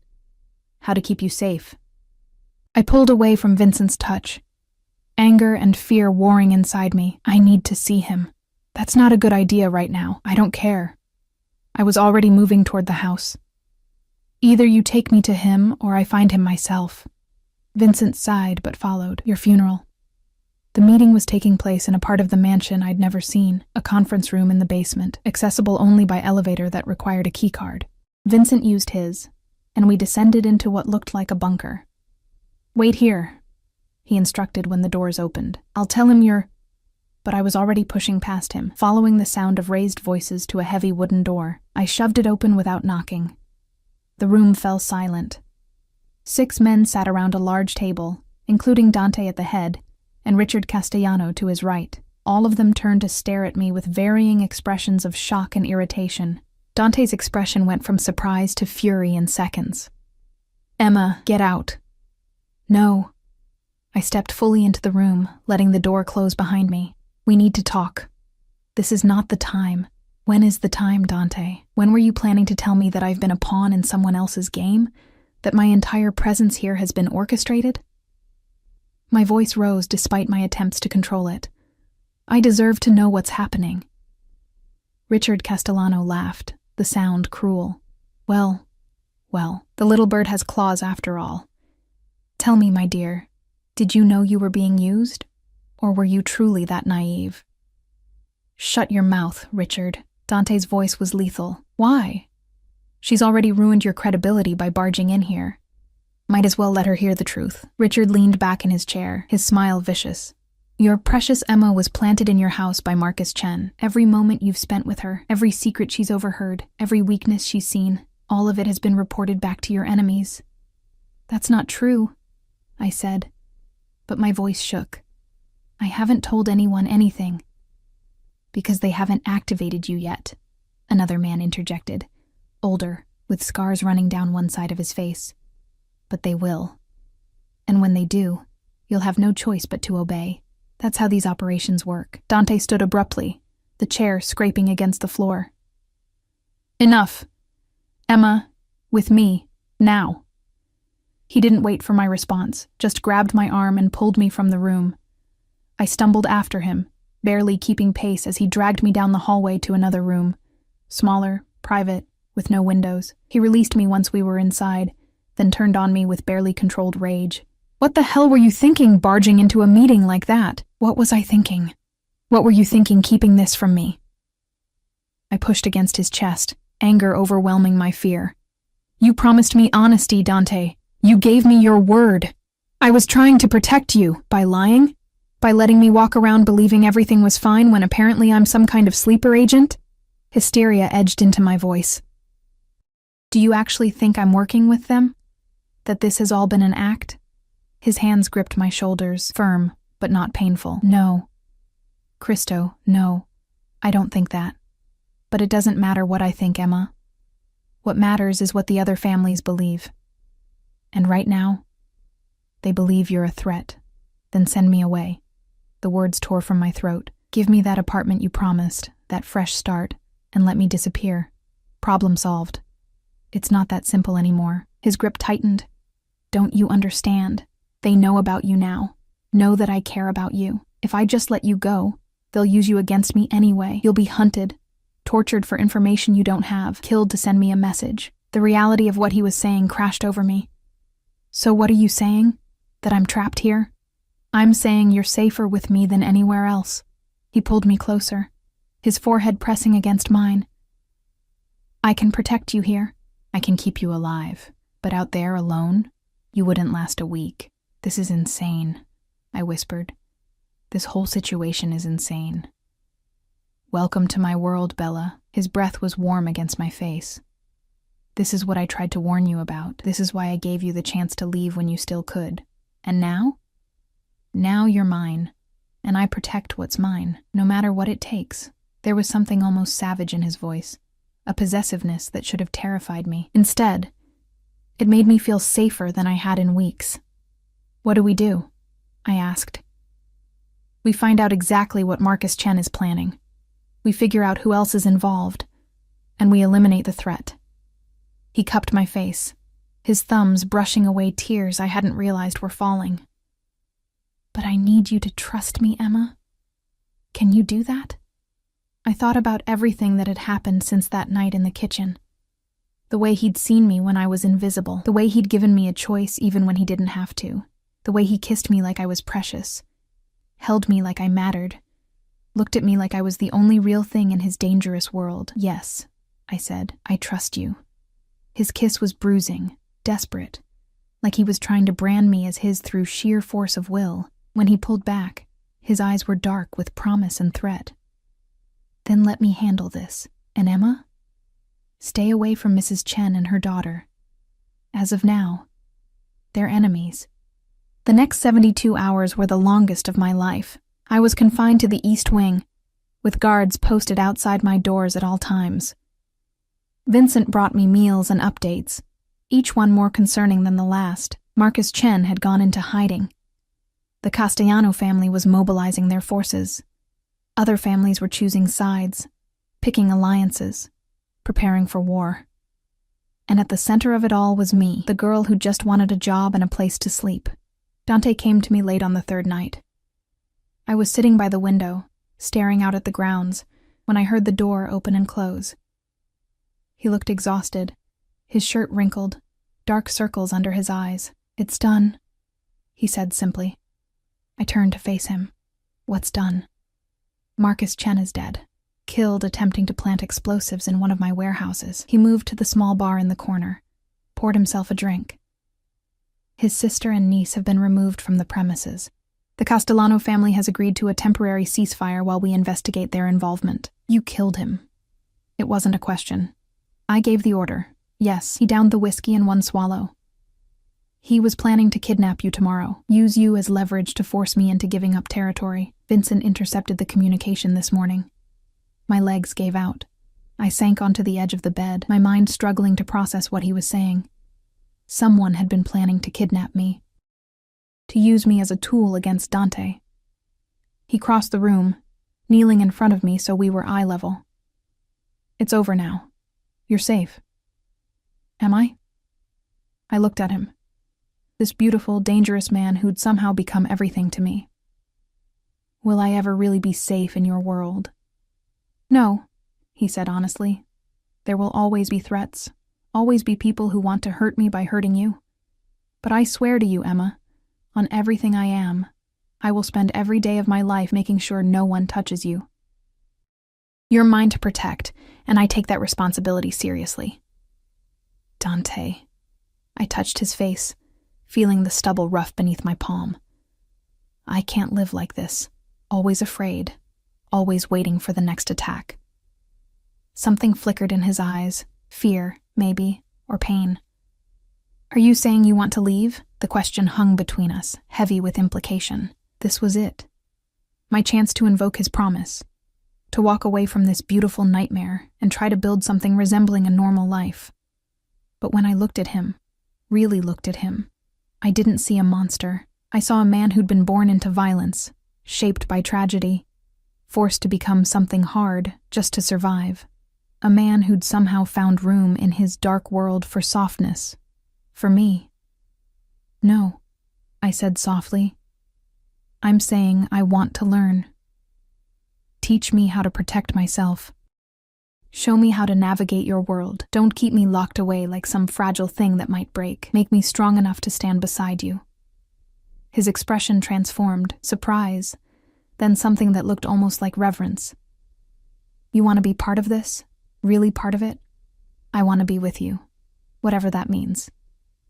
How to keep you safe. I pulled away from Vincent's touch. Anger and fear warring inside me. I need to see him. That's not a good idea right now. I don't care. I was already moving toward the house. Either you take me to him or I find him myself. Vincent sighed but followed. Your funeral. The meeting was taking place in a part of the mansion I'd never seen, a conference room in the basement, accessible only by elevator that required a keycard. Vincent used his, and we descended into what looked like a bunker. Wait here, he instructed when the doors opened. I'll tell him you're... But I was already pushing past him, following the sound of raised voices to a heavy wooden door. I shoved it open without knocking. The room fell silent. 6 men sat around a large table, including Dante at the head, and Richard Castellano to his right. All of them turned to stare at me with varying expressions of shock and irritation. Dante's expression went from surprise to fury in seconds. Emma, get out. No. I stepped fully into the room, letting the door close behind me. We need to talk. This is not the time. When is the time, Dante? When were you planning to tell me that I've been a pawn in someone else's game? That my entire presence here has been orchestrated? My voice rose despite my attempts to control it. I deserve to know what's happening. Richard Castellano laughed, the sound cruel. Well, the little bird has claws after all. Tell me, my dear, did you know you were being used? Or were you truly that naive? Shut your mouth, Richard. Dante's voice was lethal. Why? She's already ruined your credibility by barging in here. Might as well let her hear the truth. Richard leaned back in his chair, his smile vicious. Your precious Emma was planted in your house by Marcus Chen. Every moment you've spent with her, every secret she's overheard, every weakness she's seen, all of it has been reported back to your enemies. That's not true, I said, but my voice shook. I haven't told anyone anything. Because they haven't activated you yet, another man interjected, older, with scars running down one side of his face. But they will. And when they do, you'll have no choice but to obey. That's how these operations work. Dante stood abruptly, the chair scraping against the floor. Enough. Emma, with me, now. He didn't wait for my response, just grabbed my arm and pulled me from the room. I stumbled after him, barely keeping pace as he dragged me down the hallway to another room. Smaller, private, with no windows. He released me once we were inside, then turned on me with barely controlled rage. What the hell were you thinking barging into a meeting like that? What was I thinking? What were you thinking keeping this from me? I pushed against his chest, anger overwhelming my fear. You promised me honesty, Dante. You gave me your word. I was trying to protect you by lying? By letting me walk around believing everything was fine when apparently I'm some kind of sleeper agent? Hysteria edged into my voice. Do you actually think I'm working with them? That this has all been an act? His hands gripped my shoulders, firm, but not painful. No. Christo, no. I don't think that. But it doesn't matter what I think, Emma. What matters is what the other families believe. And right now, they believe you're a threat. Then send me away. The words tore from my throat. Give me that apartment you promised, that fresh start, and let me disappear. Problem solved. It's not that simple anymore. His grip tightened. Don't you understand? They know about you now. Know that I care about you. If I just let you go, they'll use you against me anyway. You'll be hunted, tortured for information you don't have, killed to send me a message. The reality of what he was saying crashed over me. So what are you saying? That I'm trapped here? I'm saying you're safer with me than anywhere else. He pulled me closer, his forehead pressing against mine. I can protect you here. I can keep you alive. But out there alone, you wouldn't last a week. This is insane, I whispered. This whole situation is insane. Welcome to my world, Bella. His breath was warm against my face. This is what I tried to warn you about. This is why I gave you the chance to leave when you still could. And now? Now you're mine, and I protect what's mine, no matter what it takes. There was something almost savage in his voice, a possessiveness that should have terrified me. Instead, it made me feel safer than I had in weeks. What do? I asked. We find out exactly what Marcus Chen is planning. We figure out who else is involved, and we eliminate the threat. He cupped my face, his thumbs brushing away tears I hadn't realized were falling. But I need you to trust me, Emma. Can you do that? I thought about everything that had happened since that night in the kitchen. The way he'd seen me when I was invisible, the way he'd given me a choice even when he didn't have to, the way he kissed me like I was precious, held me like I mattered, looked at me like I was the only real thing in his dangerous world. Yes, I said, I trust you. His kiss was bruising, desperate, like he was trying to brand me as his through sheer force of will. When he pulled back, his eyes were dark with promise and threat. Then let me handle this. And Emma? Stay away from Mrs. Chen and her daughter. As of now, they're enemies. The next 72 hours were the longest of my life. I was confined to the East Wing, with guards posted outside my doors at all times. Vincent brought me meals and updates, each one more concerning than the last. Marcus Chen had gone into hiding. The Castellano family was mobilizing their forces. Other families were choosing sides, picking alliances, preparing for war. And at the center of it all was me, the girl who just wanted a job and a place to sleep. Dante came to me late on the third night. I was sitting by the window, staring out at the grounds, when I heard the door open and close. He looked exhausted, his shirt wrinkled, dark circles under his eyes. It's done, he said simply. I turned to face him. What's done? Marcus Chen is dead. killed attempting to plant explosives in one of my warehouses. He moved to the small bar in the corner, poured himself a drink. His sister and niece have been removed from the premises. The Castellano family has agreed to a temporary ceasefire while we investigate their involvement. You killed him. It wasn't a question. I gave the order. Yes, he downed the whiskey in one swallow. He was planning to kidnap you tomorrow, use you as leverage to force me into giving up territory. Vincent intercepted the communication this morning. My legs gave out. I sank onto the edge of the bed, my mind struggling to process what he was saying. Someone had been planning to kidnap me, to use me as a tool against Dante. He crossed the room, kneeling in front of me so we were eye level. It's over now. You're safe. Am I? I looked at him. This beautiful, dangerous man who'd somehow become everything to me. Will I ever really be safe in your world? No, he said honestly. There will always be threats, always be people who want to hurt me by hurting you. But I swear to you, Emma, on everything I am, I will spend every day of my life making sure no one touches you. You're mine to protect, and I take that responsibility seriously. Dante. I touched his face, feeling the stubble rough beneath my palm. I can't live like this, always afraid, always waiting for the next attack. Something flickered in his eyes, fear, maybe, or pain. Are you saying you want to leave? The question hung between us, heavy with implication. This was it. My chance to invoke his promise, to walk away from this beautiful nightmare and try to build something resembling a normal life. But when I looked at him, really looked at him, I didn't see a monster. I saw a man who'd been born into violence, shaped by tragedy, forced to become something hard just to survive. A man who'd somehow found room in his dark world for softness. For me. No, I said softly. I'm saying I want to learn. Teach me how to protect myself. Show me how to navigate your world. Don't keep me locked away like some fragile thing that might break. Make me strong enough to stand beside you. His expression transformed, surprise, then something that looked almost like reverence. You want to be part of this? Really part of it? I want to be with you, whatever that means.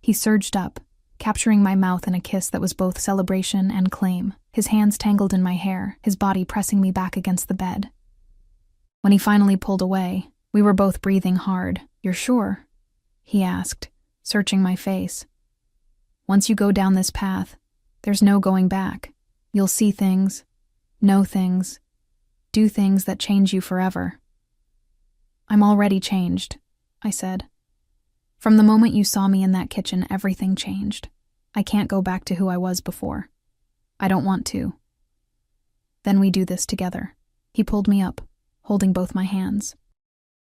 He surged up, capturing my mouth in a kiss that was both celebration and claim, his hands tangled in my hair, his body pressing me back against the bed. When he finally pulled away, we were both breathing hard. You're sure? He asked, searching my face. Once you go down this path, there's no going back. You'll see things, know things, do things that change you forever. I'm already changed, I said. From the moment you saw me in that kitchen, everything changed. I can't go back to who I was before. I don't want to. Then we do this together. He pulled me up, holding both my hands.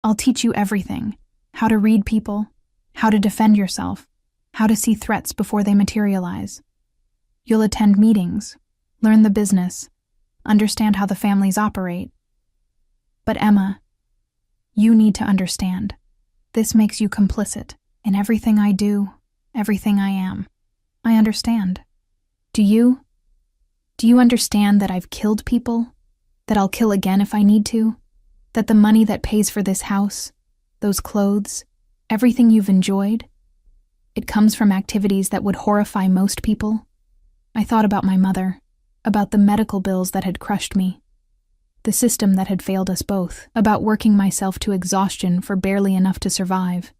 I'll teach you everything. How to read people, how to defend yourself, how to see threats before they materialize. You'll attend meetings, learn the business, understand how the families operate. But Emma, you need to understand. This makes you complicit in everything I do, everything I am. I understand. Do you? Do you understand that I've killed people? That I'll kill again if I need to? That the money that pays for this house, those clothes, everything you've enjoyed, it comes from activities that would horrify most people? I thought about my mother, about the medical bills that had crushed me, the system that had failed us both, about working myself to exhaustion for barely enough to survive,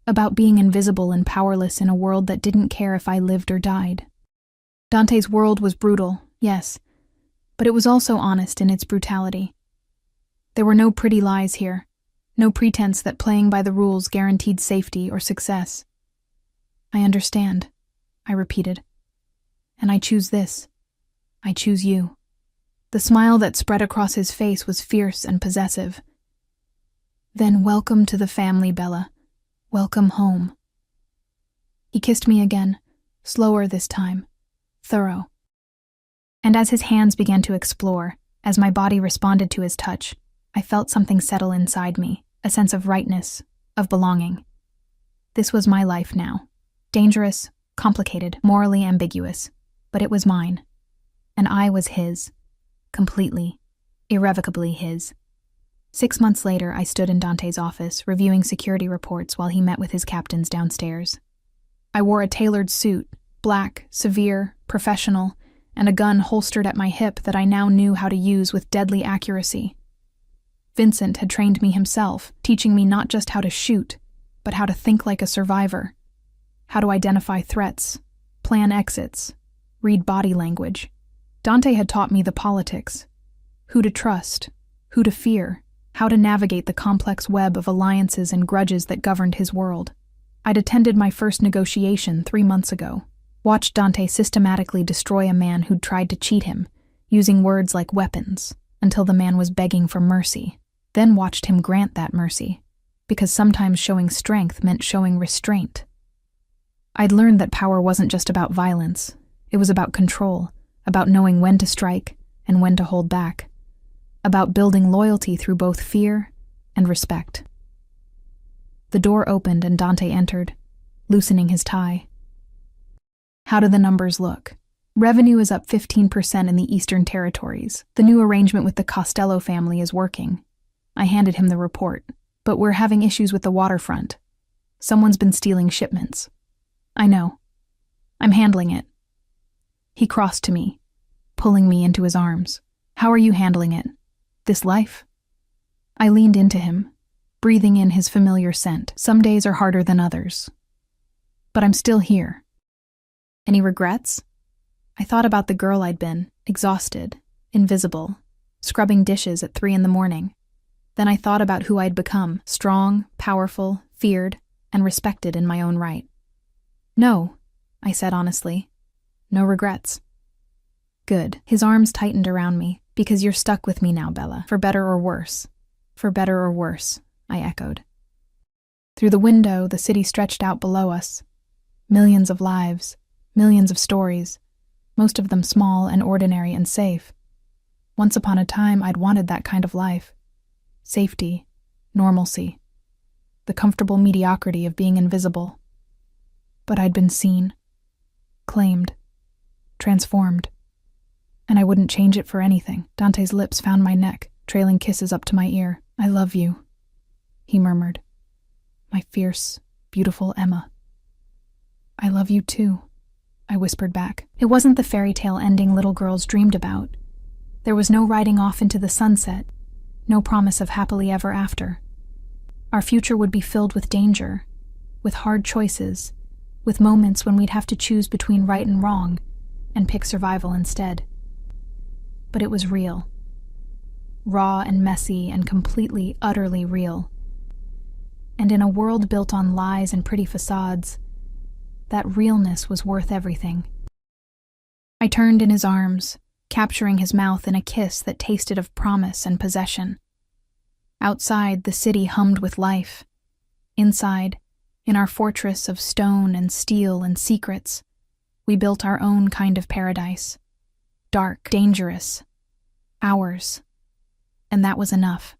about being invisible and powerless in a world that didn't care if I lived or died. Dante's world was brutal, yes, but it was also honest in its brutality. There were no pretty lies here, no pretense that playing by the rules guaranteed safety or success. I understand, I repeated. And I choose this. I choose you. The smile that spread across his face was fierce and possessive. Then welcome to the family, Bella. Welcome home. He kissed me again, slower this time, thorough. And as his hands began to explore, as my body responded to his touch, I felt something settle inside me, a sense of rightness, of belonging. This was my life now. Dangerous, complicated, morally ambiguous, but it was mine. And I was his. Completely, irrevocably his. 6 months later, I stood in Dante's office, reviewing security reports while he met with his captains downstairs. I wore a tailored suit, black, severe, professional, and a gun holstered at my hip that I now knew how to use with deadly accuracy. Vincent had trained me himself, teaching me not just how to shoot, but how to think like a survivor, how to identify threats, plan exits, read body language. Dante had taught me the politics, who to trust, who to fear, how to navigate the complex web of alliances and grudges that governed his world. I'd attended my first negotiation 3 months ago, watched Dante systematically destroy a man who'd tried to cheat him, using words like weapons, until the man was begging for mercy, then watched him grant that mercy, because sometimes showing strength meant showing restraint. I'd learned that power wasn't just about violence, it was about control, about knowing when to strike and when to hold back, about building loyalty through both fear and respect. The door opened and Dante entered, loosening his tie. How do the numbers look? Revenue is up 15% in the Eastern Territories. The new arrangement with the Costello family is working. I handed him the report, but we're having issues with the waterfront. Someone's been stealing shipments. I know. I'm handling it. He crossed to me, pulling me into his arms. How are you handling it? This life? I leaned into him, breathing in his familiar scent. Some days are harder than others. But I'm still here. Any regrets? I thought about the girl I'd been, exhausted, invisible, scrubbing dishes at 3 a.m. Then I thought about who I'd become, strong, powerful, feared, and respected in my own right. No, I said honestly. No regrets. Good. His arms tightened around me. Because you're stuck with me now, Bella. For better or worse. For better or worse, I echoed. Through the window, the city stretched out below us. Millions of lives, millions of stories, most of them small and ordinary and safe. Once upon a time, I'd wanted that kind of life. Safety, normalcy, the comfortable mediocrity of being invisible. But I'd been seen, claimed, transformed. And I wouldn't change it for anything. Dante's lips found my neck, trailing kisses up to my ear. I love you, he murmured. My fierce, beautiful Emma. I love you too, I whispered back. It wasn't the fairy tale ending little girls dreamed about. There was no riding off into the sunset, no promise of happily ever after. Our future would be filled with danger, with hard choices, with moments when we'd have to choose between right and wrong, and pick survival instead. But it was real. Raw and messy and completely, utterly real. And in a world built on lies and pretty facades, that realness was worth everything. I turned in his arms, capturing his mouth in a kiss that tasted of promise and possession. Outside, the city hummed with life. Inside, in our fortress of stone and steel and secrets, we built our own kind of paradise. Dark, dangerous, ours. And that was enough.